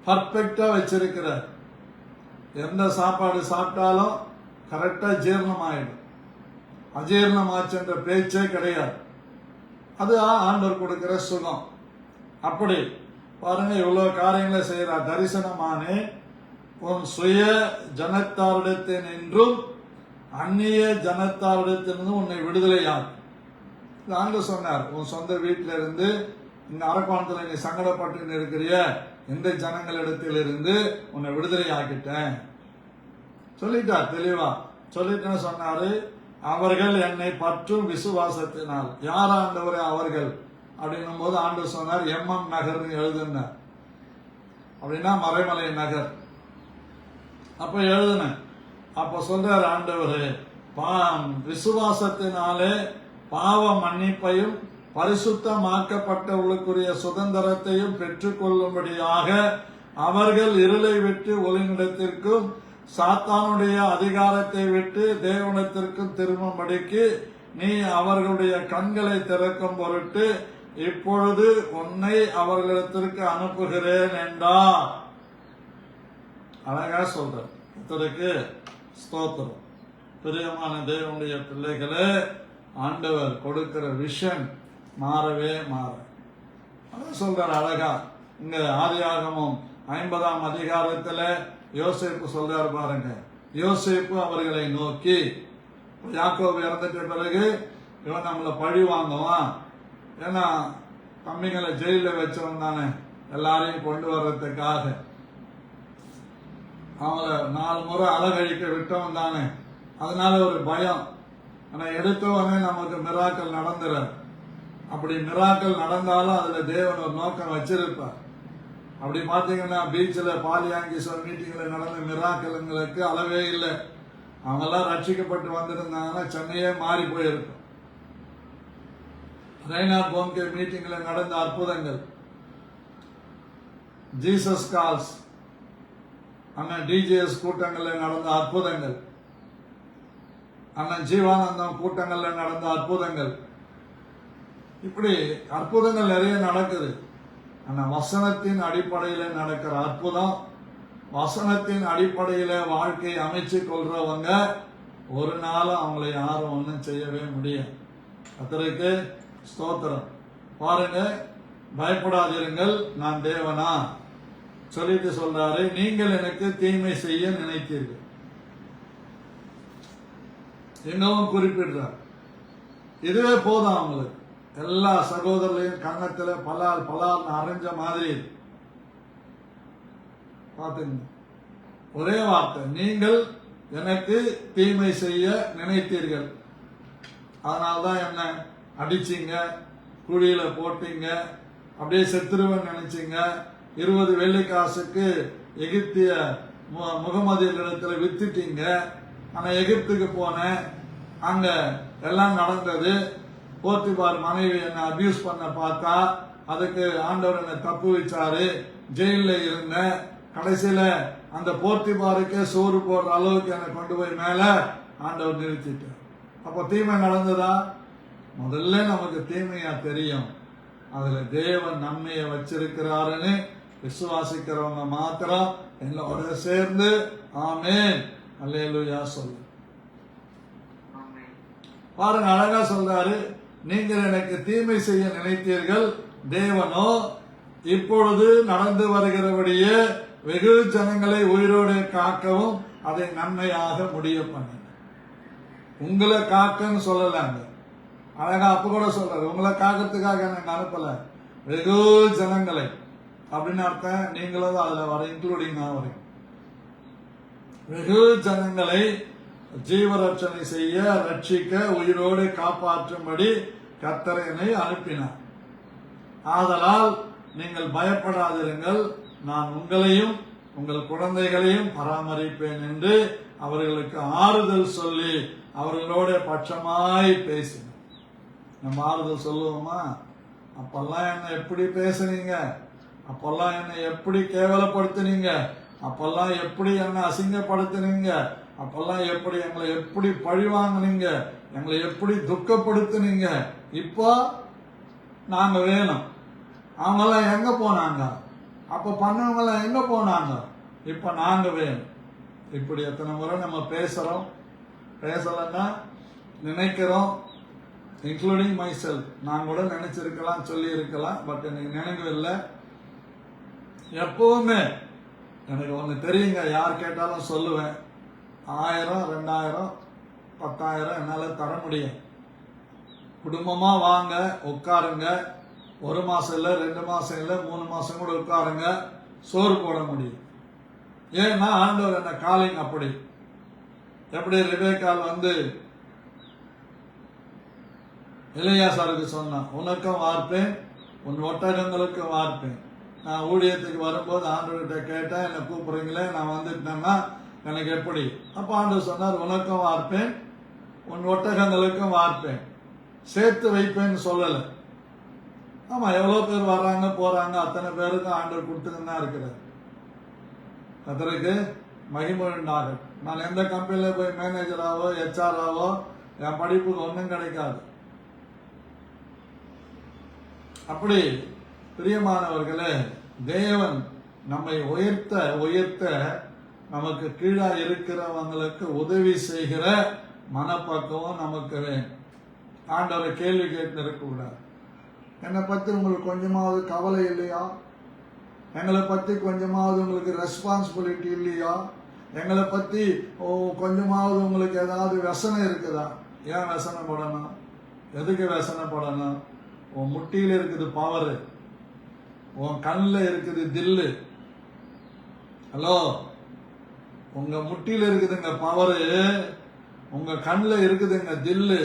Speaker 1: பர்ஃபெக்டா வச்சிருக்கிறார். எந்த சாப்பாடு சாப்பிட்டாலும் கரெக்டா ஜீரணம் ஆயிடும். அஜீரணம் ஆச்சுன்ற பேச்சே கிடையாது. அது ஆண்டவர் கொடுக்கிற சுகம். அப்படி பாருங்க, இவ்வளவு காரியங்களை செய்யறார். தரிசனமானே உன் சுய ஜனத்தாரிடத்தில் நின்றும் அந்நிய ஜனத்தாரிடத்திலிருந்து உன்னை விடுதலையாக்கும். ஆண்டவர் சொன்னார், உன் சொந்த வீட்டில இருந்து இந்த அரப்பாணத்துல நீ சங்கடப்பட்டு இருக்கிறிய இந்த ஜனங்களிடத்தில் இருந்து உன்னை விடுதலை ஆக்கிட்டேன் சொல்லிட்டார். தெளிவா சொல்லிட்டேன்னு சொன்னாரு. அவர்கள் என்னை பற்றும் விசுவாசத்தினால். யார் ஆண்டவரே அவர்கள் அப்படின்னும் போது ஆண்டவர் சொன்னார், MM நகர்னு எழுதுனார். அப்படின்னா மறைமலை நகர். அப்ப எழுதுன. அப்ப சொல்றாரு ஆண்டவரே, விசுவாசத்தினாலே பாவ மன்னிப்பையும் பரிசுத்தமாக்கப்பட்டவர்களுக்குரிய சுதந்திரத்தையும் பெற்றுக் கொள்ளும்படியாக அவர்கள் இருளை விட்டு ஒளிநிடத்திற்கும் சாத்தானுடைய அதிகாரத்தை விட்டு தேவனிடத்திற்கும் திரும்பும்படிக்கு நீ அவர்களுடைய கண்களை திறக்கும் பொருட்டு இப்பொழுது உன்னை அவர்களிடத்திற்கு அனுப்புகிறேன் என்றார். அழகா சொல்ற. ஸ்தோத்திரம். பிரியமான தேவனுடைய பிள்ளைகளே, ஆண்டவர் கொடுக்கிற விஷன் மாறவே மாற அதான் சொல்றார் அழகா. இங்க ஆதியாகமம் 50ஆம் அதிகாரத்துல யோசேப்பு சொல்றாரு பாருங்க. யோசேப்பு அவர்களை நோக்கி, யாக்கோபு இறந்துட்ட பிறகு இவன் நம்மளை பழி வாங்குவான், ஏன்னா தம்பிங்களை ஜெயில வச்சவன் தானே, எல்லாரையும் கொண்டு வர்றதுக்காக அவங்கள 4 முறை அலகழிக்க விட்டவன் தானே, அதனால ஒரு பயம். ஆனா எடுத்தவனே நமக்கு மிராக்கள் நடந்துறார். அப்படி மிராக்கள் நடந்தாலும் அதுல தேவன் ஒரு நோக்கம் வச்சிருப்பார். அப்படி பாத்தீங்கன்னா பீச்சில் பாலியாங்கிசம் மீட்டிங்ல நடந்த மிராக்கல்களுக்கு அளவே இல்லை. அவங்கெல்லாம் ரட்சிக்கப்பட்டு வந்திருந்தாங்கன்னா சென்னையே மாறி போயிருக்கும். ரெய்னார்ட் போன்கே மீட்டிங்ல நடந்த அற்புதங்கள், ஜீசஸ் கால்ஸ் அண்ணன் டிஜிஎஸ் கூட்டங்கள்ல நடந்த அற்புதங்கள், அண்ணன் ஜீவானந்தம் கூட்டங்கள்ல நடந்த அற்புதங்கள், இப்படி அற்புதங்கள் நிறைய நடக்குது. ஆனா வசனத்தின் அடிப்படையில நடக்கிற அற்புதம், வசனத்தின் அடிப்படையில வாழ்க்கையை அமைச்சு கொள்றவங்க ஒரு நாள் அவங்களை யாரும் ஒன்றும் செய்யவே முடியாது. கர்த்தருக்கு ஸ்தோத்திரம். பாருங்க, பயப்படாதிருங்கள், நான் தேவனா சொல்லிட்டு சொல்றாரு, நீங்கள் எனக்கு தீமை செய்ய நினைத்தீர்கள். இன்னும் குறிப்பிடுறார், இதுவே போதும் அவங்களுக்கு. எல்லா சகோதரர்களையும் கன்னத்துல பலால் பலால் அரைஞ்ச மாதிரி பாத்துங்க. ஒரே வார்த்தை, நீங்கள் எனக்கு தீமை செய்ய நினைத்தீர்கள், அதனால்தான் என்ன அடிச்சீங்க, குழியில போட்டீங்க, அப்படியே செத்துருவன் நினைச்சீங்க. 20 வெள்ளிக்காசுக்கு எகிப்திய முகமதியர்களிடத்துல வித்துட்டீங்க. ஆனா எகிப்துக்கு போனேன், அங்க எல்லாம் நடந்தது. போத்திபார் மனைவி என்ன அபியூஸ் பண்ண பார்த்தா, அதுக்கு ஆண்டவர் என்ன தப்பு வச்சாரு, ஜெயில இருந்த கடைசியில அந்த போத்திபாருக்கே சோறு போடுற அளவுக்கு என்னை கொண்டு போய் மேல ஆண்டவர் நிறுத்திட்டார். அப்போ தீமை நடந்ததா? முதல்ல நமக்கு தீமையா தெரியும், அதுல தேவன் நன்மையை வச்சிருக்கிறாருன்னு விசுவாசிக்கிறவங்க மாத்திரம் என்னோட சேர்ந்து ஆமென் அல்லேலூயா சொல்லு. பாருங்க, அழகா சொல்றாரு, நீங்கள் எனக்கு தீமை செய்ய நினைத்தீர்கள், தேவனோ இப்பொழுது நடந்து வருகிறபடியே வெகு ஜனங்களை உயிரோடு காக்கவும் அதை நன்மையாக முடிய பண்ண. உங்களை காக்கன்னு சொல்லலாங்க, அழகா அப்ப கூட சொல்றாரு, உங்களை காக்கிறதுக்காக எனக்கு அனுப்பல, வெகு ஜனங்களை அப்படின்னு அர்த்தம். நீங்களும் அதுல வர இன்க்ளூடிங் நான் வரேன். வெகு ஜனங்களை ஜீவரட்சணை செய்ய, ரட்சிக்க, உயிரோடு காப்பாற்றும்படி கர்த்தர் என்னை அனுப்பினார். ஆதலால் நீங்கள் பயப்படாதிருங்கள், நான் உங்களையும் உங்கள் குழந்தைகளையும் பராமரிப்பேன் என்று அவர்களுக்கு ஆறுதல் சொல்லி அவர்களோட பட்சமாய் பேசினார். நம்ம ஆறுதல் சொல்லுவோமா? அப்பெல்லாம் என்ன எப்படி பேசுனீங்க, அப்பெல்லாம் என்ன எப்படி கேவலப்படுத்தினீங்க, அப்பெல்லாம் எப்படி என்ன அசிங்கப்படுத்தினீங்க, அப்பெல்லாம் எப்படி எங்களை எப்படி பழி வாங்கினீங்க, எங்களை எப்படி துக்கப்படுத்தினீங்க, இப்போ நாங்க வேணும். அவங்கெல்லாம் எங்க போனாங்க, அப்ப பண்ணவங்கெல்லாம் எங்க போனாங்க, இப்ப நாங்க வேணும். இப்படி எத்தனை முறை நம்ம பேசுறோம், பேசலன்னா நினைக்கிறோம், இன்க்ளூடிங் மை செல்ஃப். நான் கூட நினைச்சிருக்கலாம், சொல்லி இருக்கலாம், பட் எனக்கு நினைவு இல்லை. எப்பவுமே எனக்கு ஒன்று தெரியுங்க, யார் கேட்டாலும் சொல்லுவேன், 1000, 2000, 10,000 என்னால் தர முடியும். குடும்பமா வாங்க, உட்காருங்க, 1 மாசம் இல்லை, 2 மாசம் இல்லை, 3 மாசம் கூட உட்காருங்க, சோறு போட முடியும். ஏன்னா ஆண்டவர் என்ன காலிங் அப்படி. எப்படி ரெபேக்காள் வந்து எலியாசாருக்கு சொன்னான், உனக்கும் வார்ப்பேன், உன் ஒட்டகங்களுக்கும் வார்ப்பேன். நான் ஊழியத்துக்கு வரும்போது ஆண்டவர்கிட்ட கேட்டேன், என்னை கூப்பிடுறீங்களே, நான் வந்துட்டேன்னா எனக்கு எப்படி? அப்ப ஆண்டவர் சொன்னார், உனக்கும் வார்ப்பேன், உன் ஒட்டகங்களுக்கும் வார்ப்பேன், சேர்த்து வைப்பேன்னு சொல்லல. ஆமா, எவ்வளவு பேர் வர்றாங்க போறாங்க, அத்தனை பேருக்கும் ஆண்டவர் கொடுத்துன்னு தான் இருக்கிறார். கர்த்தருக்கு மகிமை உண்டாகும். நான் எந்த கம்பெனில போய் மேனேஜராவோ HR-ஆவோ என் படிப்புக்கு ஒன்றும் கிடைக்காது. அப்படி பிரியமானவர்களே, தேவன் நம்மை உயர்த்த உயர்த்த நமக்கு கீழா இருக்கிறவங்களுக்கு உதவி செய்கிற மனப்பக்குவம் நமக்கு வேணும். ஆண்டவரை கேள்வி கேட்டு இருக்கக்கூடாது. என்னை பற்றி உங்களுக்கு கொஞ்சமாவது கவலை இல்லையா? எங்களை பற்றி கொஞ்சமாவது உங்களுக்கு ரெஸ்பான்சிபிலிட்டி இல்லையா? எங்களை பற்றி கொஞ்சமாவது உங்களுக்கு ஏதாவது व्यसனம் இருக்குதா? ஏன் व्यसனப்படணும்? எதுக்கு व्यसனப்படணும்? உன் முட்டியில் இருக்குது பவரு, உன் கண்ணில் இருக்குது தில்லு. ஹலோ, உங்க முட்டியில் இருக்குதுங்க பவரு, உங்க கண்ணில் இருக்குதுங்க தில்லு.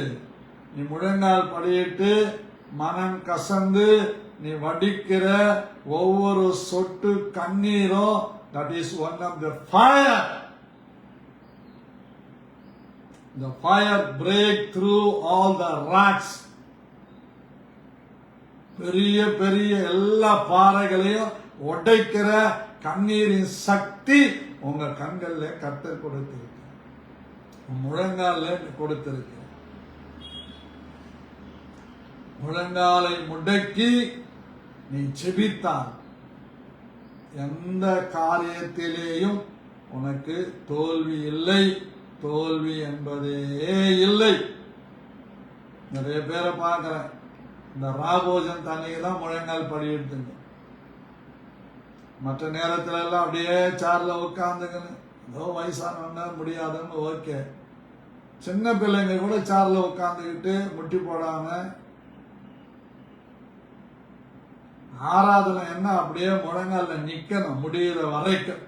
Speaker 1: நீ முழங்கால் படியிட்டு மனம் கசந்து நீ வடிக்கிற ஒவ்வொரு சொட்டு கண்ணீரும் that is one of the fire. The fire break through all the rocks. பெரிய பெரிய எல்லா பாறைகளையும் உடைக்கிற கண்ணீரின் சக்தி உங்க கண்கள்ல கர்த்தர் கொடுத்திருக்கு, முழங்கால கொடுத்திருக்கு. முழங்காலை முடக்கி நீ ஜெபித்தால் எந்த காரியத்திலேயும் உனக்கு தோல்வி இல்லை. தோல்வி என்பதே இல்லை. நிறைய பேரை பார்க்கிறேன், இந்த ராபோஜன் தண்ணிக்கு தான் முழங்கால் படி எடுத்துங்க. மற்ற நேரத்துல எல்லாம் அப்படியே சேர்ல உட்காந்துங்கன்னு ஏதோ வயசானவங்க முடியாதுன்னு ஓகே. சின்ன பிள்ளைங்க கூட சேர்ல உட்காந்துக்கிட்டு முட்டி போடாம ஆராதனை என்ன அப்படியே முழங்கால நிக்கணும் முடிகிற வரைக்கும்.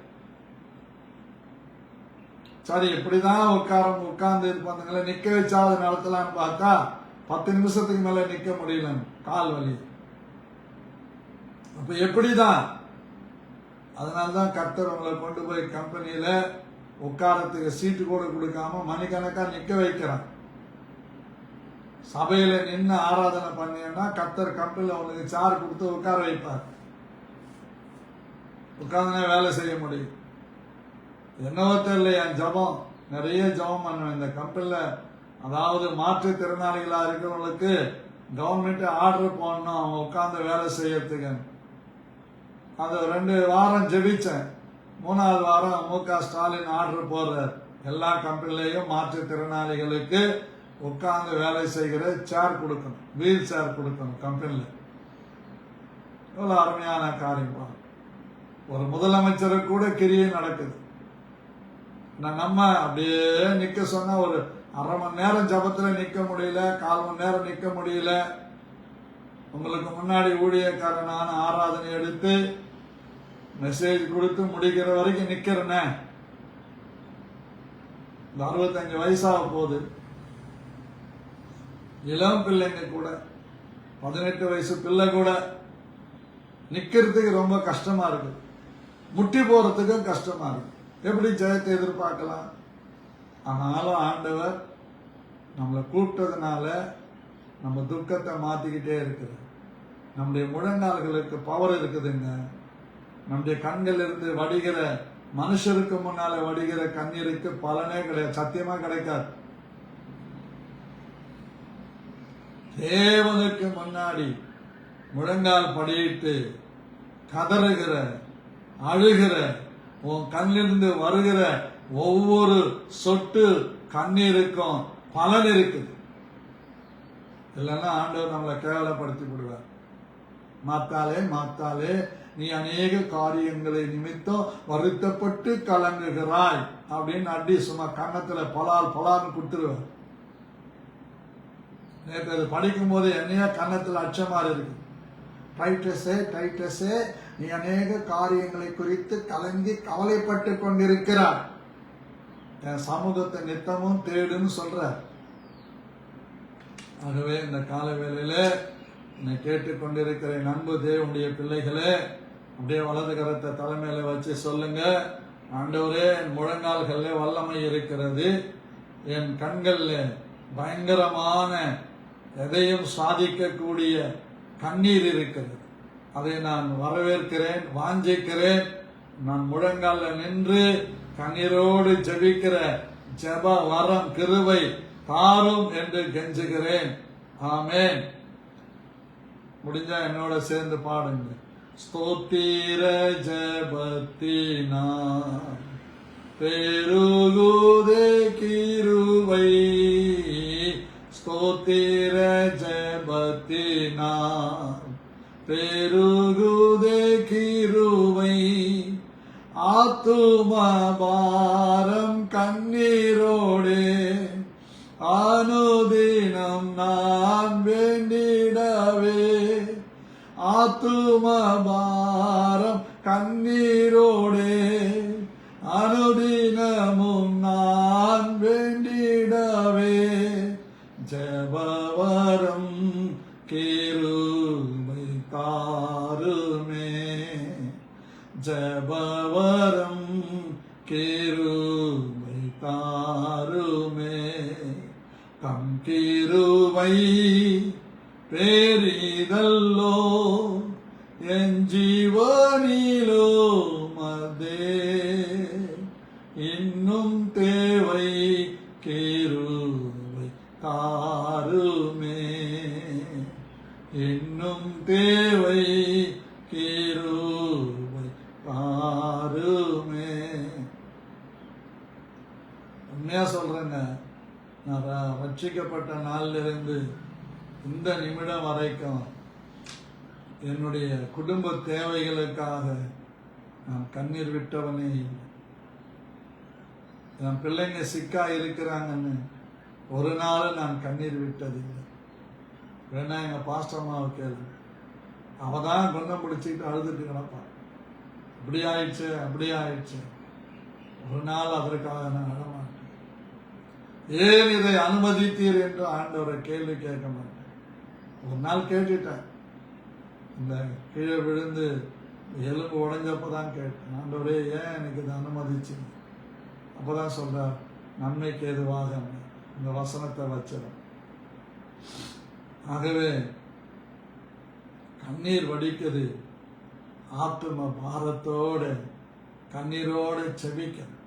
Speaker 1: சரி, இப்படிதான் உட்கார்ந்து இருப்பாங்களே, நிக்க வச்சாவது நடத்தலான்னு பார்த்தா 10 நிமிஷத்துக்கு மேல நிக்க முடியல, கால் வலி. அப்ப எப்படிதான்? அதனாலதான் கர்த்தர் உங்களை கொண்டு போய் கம்பெனியில உட்காரத்துக்கு சீட்டு கூட கொடுக்காம மணிக்கணக்கா நிக்க வைக்கிறான். சபையில நின்று ஆராதனை பண்ணீங்கன்னா கர்த்தர் கம்பெனியில உனக்கு சேர் கொடுத்து உட்கார வைப்பார். உட்கார்ந்துனா வேலை செய்ய முடியும். என்னவோ தெரியல, என் ஜபம் நிறைய ஜபம் பண்ணுவேன் இந்த கம்பெனில. அதாவது மாற்றுத்திறனாளிகளா இருக்கிறவங்களுக்கு கவர்மெண்ட் ஆர்டர் போடணும் அவங்க உட்கார்ந்து வேலை செய்யறதுக்கு. அது 2 வாரம் ஜெபிச்சேன். 3வது வாரம் மு.க. ஸ்டாலின் ஆர்டர் போடுறார், எல்லா கம்பெனிலையும் மாற்றுத்திறனாளிகளுக்கு உட்கார்ந்து வேலை செய்கிற சேர் கொடுக்கணும், வீல் சேர் கொடுக்கணும் கம்பெனில. எவ்வளவு அருமையான காரியம். ஒரு முதலமைச்சருக்கு கூட கிரியை நடக்குது. நம்ம அப்படியே நிக்க சொன்னா ஒரு அரை மணி நேரம் ஜபத்துல நிக்க முடியல, 1/4 மணி நேரம் நிக்க முடியல. உங்களுக்கு முன்னாடி ஊழியக்காரனான ஆராதனை எடுத்து மெசேஜ் கொடுத்து முடிக்கிற வரைக்கும் நிக்கிறேன்னு. இந்த 65 வயசாக போகுது. இளம் பிள்ளைங்க கூட 18 வயசு பிள்ளை கூட நிக்கிறதுக்கு ரொம்ப கஷ்டமா இருக்கு, முட்டி போறதுக்கும் கஷ்டமா இருக்கு. எப்படி ஜெயத்தை எதிர்பார்க்கலாம்? ஆனாலும் ஆண்டவர் நம்மளை கூப்பிட்டதுனால நம்ம துக்கத்தை மாத்திக்கிட்டே இருக்குது. நம்முடைய முழங்கால்களுக்கு பவர் இருக்குதுங்க. நம்முடைய கண்கள் இருந்து வடிகிற, மனுஷருக்கு முன்னால வடிகிற கண்ணீருக்கு பலனே கிடையாது, சத்தியமா கிடைக்காது. தேவனுக்கு முன்னாடி முழங்கால் படியிட்டு கதறுகிற, அழுகிற, உன் கண்ணிலிருந்து வருகிற ஒவ்வொரு சொட்டு கண்ணீருக்கும் பலன் இருக்குது. இல்லைன்னா ஆண்டவர் நம்மளை கேவலப்படுத்தி விடுவார். மாத்தாலே நீ அநேக காரியங்களை நிமித்தம் வருத்தப்பட்டு கலங்குகிறாய் அப்படின்னு அடி சும்மா கன்னத்துல பலான்னு கொடுத்துருவார். நேற்று அது படிக்கும் போது என்னையா கன்னத்துல அச்சமா இருக்கு. டைட்டஸே நீ அநேக காரியங்களை குறித்து கலங்கி கவலைப்பட்டு கொண்டிருக்கிறார். என் சமூகத்தை நித்தமும் தேடுன்னு சொல்ற. ஆகவே இந்த கால வேளையில என்னை கேட்டுக்கொண்டிருக்கிற என் அன்பு தேவனுடைய பிள்ளைகளே, அப்படியே வலது கரத்தை தலைமையில வச்சு சொல்லுங்க, ஆண்டவரே என் முழங்கால்கள்ல வல்லமை இருக்கிறது, என் கண்கள்ல பயங்கரமான எதையும் சாதிக்கக்கூடிய கண்ணீர் இருக்கிறது. அதை நான் வரவேற்கிறேன், வாஞ்சிக்கிறேன். நான் முழங்கால நின்று கண்ணீரோடு ஜெபிக்கிற ஜெப வரம் கிருபை தாரும் என்று கெஞ்சுகிறேன். ஆமென். முடிஞ்சா என்னோட சேர்ந்து பாடுங்க. ஸ்தோத்திர ஜெபத்தினா பெருகுதே கிருபை ஸ்தோத்திர ஜெபத்தினால் பெருகுதே கிருபை. ஆத்தும பாரம் கண்ணீரோடே அனுதினம் நான் வேண்டிடவே. ஆத்தும பாரம் கண்ணீரோடே அனுதினமும் நான் வேண்டிடவே. ஜெபவரம் கிருபை தாருமே. ஜெபவரம் கிருபை தாருமே. தம் கிருபை பெரிதல்லோ என் ஜீவனிலோ மதே. இன்னும் தேவை கிருபை தாருமே. இன்னும் தேவை கிருபை தாருமே. உண்மையா சொல்றேங்க, நான் ரட்சிக்கப்பட்ட நாளில் இருந்து இந்த நிமிடம் வரைக்கும் என்னுடைய குடும்ப தேவைகளுக்காக நான் கண்ணீர் விட்டவனே இல்லை. என் பிள்ளைங்க சிக்கா இருக்கிறாங்கன்னு ஒரு நாள் நான் கண்ணீர் விட்டதில்லை. வேணா எங்க பாஸ்டம்மாவை கேளு, அவ தான் கொன்ன பிடிச்சிக்கிட்டு அழுதுட்டு கிடப்பான். இப்படி ஆயிடுச்சு அப்படி ஆயிடுச்சு. ஒரு நாள் அதற்காக நான் அழமாட்டேன். ஏன் இதை அனுமதித்தீர் என்று ஆண்டவரை கேள்வி கேட்க மாட்டேன். ஒரு நாள் கேட்டுட்டேன், இந்த கீழே விழுந்து எலும்பு உடைஞ்சப்பதான் கேட்டேன், ஆண்டவரே ஏன் எனக்கு இதை அனுமதிச்சு? அப்பதான் சொல்றார், நன்மைக்கு எதுவாக இந்த வசனத்தை வச்சிடும். ஆகவே கண்ணீர் வடிக்குது, ஆத்தும பாரத்தோட கண்ணீரோட செபிக்கணும்.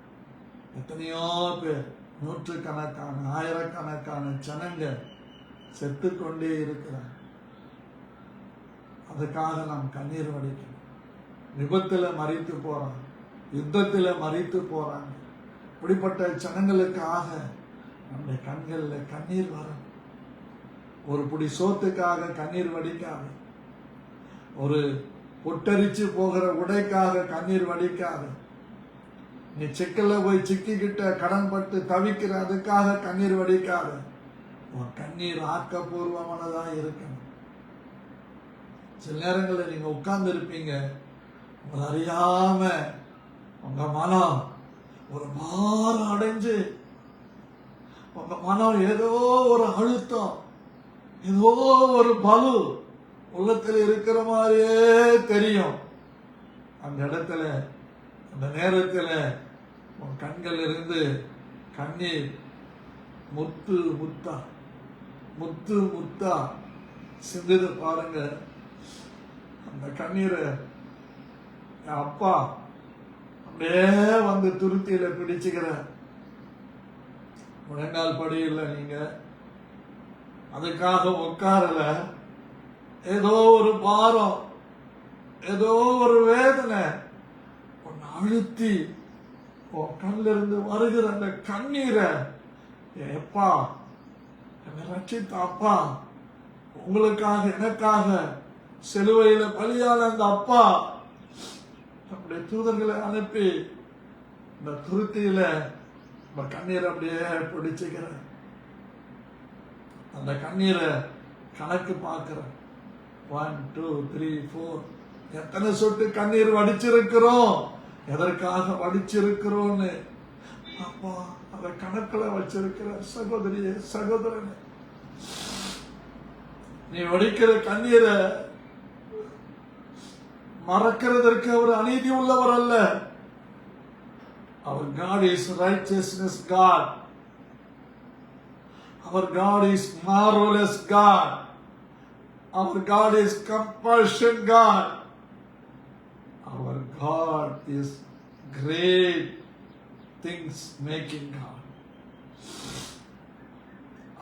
Speaker 1: எத்தனையோ பேர், நூற்றுக்கணக்கான ஆயிரக்கணக்கான ஜனங்க செத்துக்கொண்டே இருக்கிறார். அதுக்காக நாம் கண்ணீர் வடிக்கணும். விபத்துல மறித்து போறாங்க, யுத்தத்துல மறித்து போறாங்க. இப்படிப்பட்ட ஜனங்களுக்காக நம்முடைய கண்கள்ல கண்ணீர் வரும். ஒரு புடி சோத்துக்காக கண்ணீர் வடிக்காது. ஒரு பொட்டரிச்சு போகிற உடைக்காக கண்ணீர் வடிக்காது. நீ சிக்கல்ல போய் சிக்கிக்கிட்ட கடன் பட்டு தவிக்கிற அதுக்காக கண்ணீர் வடிக்காது. உன் கண்ணீர் ஆக்கப்பூர்வமானதா இருக்கணும். சில நேரங்களில் நீங்க உட்கார்ந்து இருப்பீங்க, உங்களை அறியாம உங்க மனம் ஒரு மாறு அடைஞ்சு, உங்க மனம் ஏதோ ஒரு அழுத்தம், ஏதோ ஒரு பலு உள்ளத்தில் இருக்கிற மாதிரியே தெரியும். அந்த இடத்துல, அந்த நேரத்தில் உன் கண்கள் இருந்து கண்ணீர் முத்து முத்தா முத்து முத்தா சிந்துது பாருங்க. அந்த கண்ணீரை அப்பா அப்படியே வந்து துருத்தியில பிடிச்சுக்கிற. முழங்கால் படியில நீங்க அதுக்காக உட்காரல, ஏதோ ஒரு பாரம், ஏதோ ஒரு வேதனை உன்னை அழுத்தி உன் கண்ணில் இருந்து வருகிற அந்த கண்ணீரை, எப்பா என்னை ரட்சித்த அப்பா, உங்களுக்காக எனக்காக சிலுவையில பலியான அந்த அப்பா நம்முடைய தூதர்களை அனுப்பி இந்த துருத்தியில நம்ம கண்ணீரை அப்படியே பிடிச்சுக்கிற. அந்த கண்ணீரை கணக்கு பார்க்கிறேன். 1 2 3 4 எத்தனை சொட்டு கண்ணீர் வடிச்சிருக்கிறோம், எதற்காக வடிச்சிருக்கிறோம்னு அப்பா அத கணக்குல வச்சிருக்கிற சகோதரியே சகோதரனே, நீ வடிக்கிற கண்ணீரை மறக்கிறதற்கு அவர் அநீதி உள்ளவர் அல்ல. Our God is righteousness God. Our God is marvelous God. Our God is compassion God. Our God is great things making God.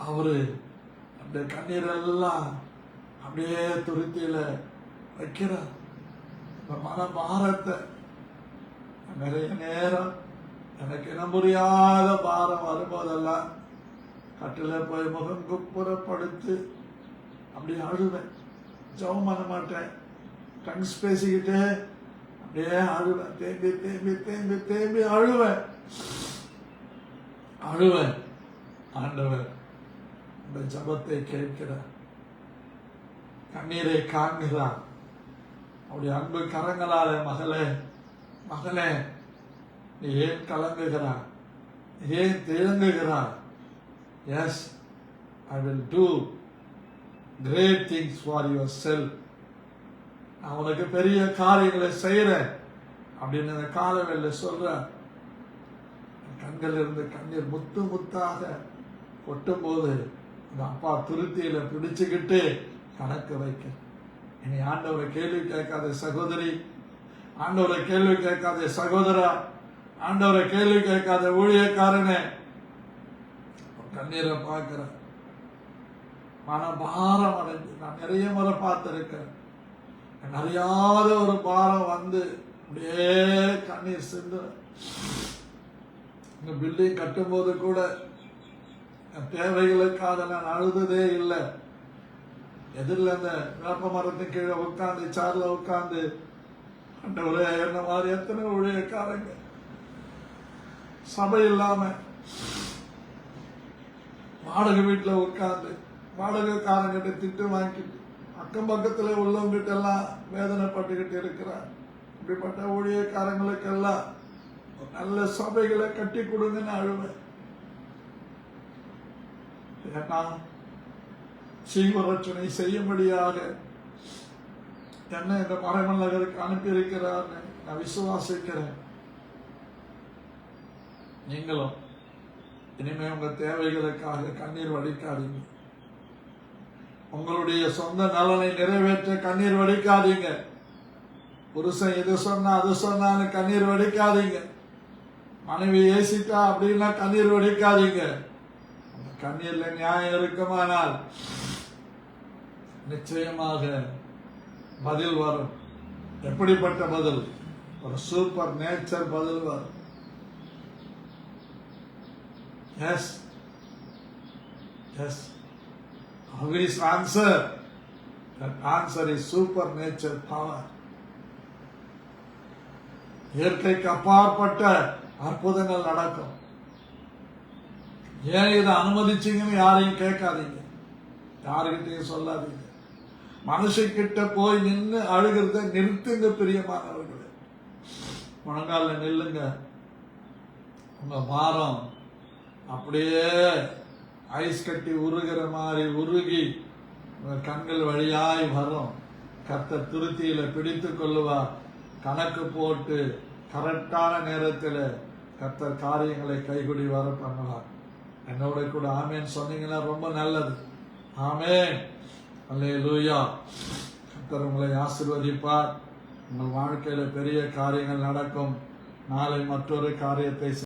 Speaker 1: அவரு அந்த கண்ணீரெல்லாம் அப்படியே துருத்தியில வைக்கிறார். மன பாரத்தை நிறைய நேரம் எனக்கு இனம் புரியாத பாரம் வரும்போதெல்லாம் கட்டில போய் முகம் குப்புற படுத்து அப்படி அழுவேன். ஜெபம் பண்ண மாட்டேன், டங்ஸ் பேசிக்கிட்டு அப்படியே அழுவேன். தேம்பி தேம்பி தேம்பி தேம்பி அழுவேன். ஆண்டவர் இந்த ஜபத்தை கேட்கிறார், கண்ணீரை காண்கிறார். அவருடைய அன்பு கரங்களாலே மகளே நீ ஏன் கலங்குகிறாய், ஏன் தேங்குகிறாய்? Yes, I will do great things for yourself. நான் உனக்கு பெரிய காரியங்களை செய்யறேன் அப்படின்னு இந்த காலவேளை சொல்றேன். கண்கள் இருந்து கண்ணீர் முத்து முத்தாக கொட்டும் போது இந்த அப்பா துருத்தியில பிடிச்சுக்கிட்டு கணக்கு வைக்க. இனி ஆண்டவரை கேள்வி கேட்காத சகோதரி, ஆண்டவரை கேள்வி கேட்காத சகோதரா, ஆண்டவரை கேள்வி கேட்காத ஊழியக்காரனே, கண்ணீரை பார்க்கிற மனபாரம் அடைஞ்சு நான் நிறைய முறை பார்த்திருக்கிறேன். நிறையாத ஒரு பாரம் வந்து அப்படியே கண்ணீர் சிந்து. இந்த பில்டிங் கட்டும் போது கூட தேவைகளுக்காக நான் அழுததே இல்லை. எதிரில் அந்த வேப்ப மரத்தின் கீழே உட்காந்து சேர்ல உட்காந்து ஆண்டவரே என்ன மாதிரி எத்தனை ஊழியக்காரங்க சபை இல்லாம வாடகை வீட்டுல உட்காந்து வாடகைக்காரங்கிட்ட திட்டு வாங்கிட்டு அக்கம் பக்கத்துல உள்ளவங்கிட்ட எல்லாம் வேதனைப்பட்டுக்கிட்டு இருக்கிறார். இப்படிப்பட்ட ஊழியக்காரங்களுக்கெல்லாம் நல்ல சபைகளை கட்டி கொடுங்கன்னு அழுவேன். ஏன்னா சீவரட்சணை செய்யும்படியாக என்ன இந்த மறைமல் நகருக்கு அனுப்பி இருக்கிறார் நான் விசுவாசிக்கிறேன். நீங்களும் இனிமே உங்க தேவைகளுக்காக கண்ணீர் வடிக்காதீங்க. உங்களுடைய சொந்த நலனை நிறைவேற்ற கண்ணீர் வடிக்காதீங்க. புருஷன் இது சொன்னா அது சொன்னான்னு கண்ணீர் வடிக்காதீங்க. மனைவி ஏசிட்டா அப்படின்னா கண்ணீர் வடிக்காதீங்க. கண்ணீர்ல நியாயம் இருக்குமானால் நிச்சயமாக பதில் வரும். எப்படிப்பட்ட பதில்? ஒரு சூப்பர் நேச்சர் பதில் வரும். Yes. Always answer. That answer is supernatural power. இயற்கைக்கு அப்பாற்பட்ட அற்புதங்கள் நடக்கும். ஏன் இதை அனுமதிச்சீங்கன்னு யாரையும் கேட்காதீங்க, யாருக்கிட்டையும் சொல்லாதீங்க. மனுஷக்கிட்ட போய் நின்று அழுகிறத நிறுத்துங்க பிரியமானவர்களே. முழங்கால நில்லுங்க. உங்க பாரம் அப்படியே ஐஸ் கட்டி உருகிற மாதிரி உருகி கண்கள் வழியாய் வரும். கர்த்தர் துருத்தியில பிடித்து கொள்ளுவார். கணக்கு போட்டு கரெக்டான நேரத்தில் கர்த்தர் காரியங்களை கைகுடி வர பண்ணுவார். என்னோட கூட ஆமேன் சொன்னீங்கன்னா ரொம்ப நல்லது. ஆமேன். அல்லேலூயா. கர்த்தர் உங்களை ஆசீர்வதிப்பார். உங்கள் வாழ்க்கையில பெரிய காரியங்கள் நடக்கும். நாளை மற்றொரு காரியத்தை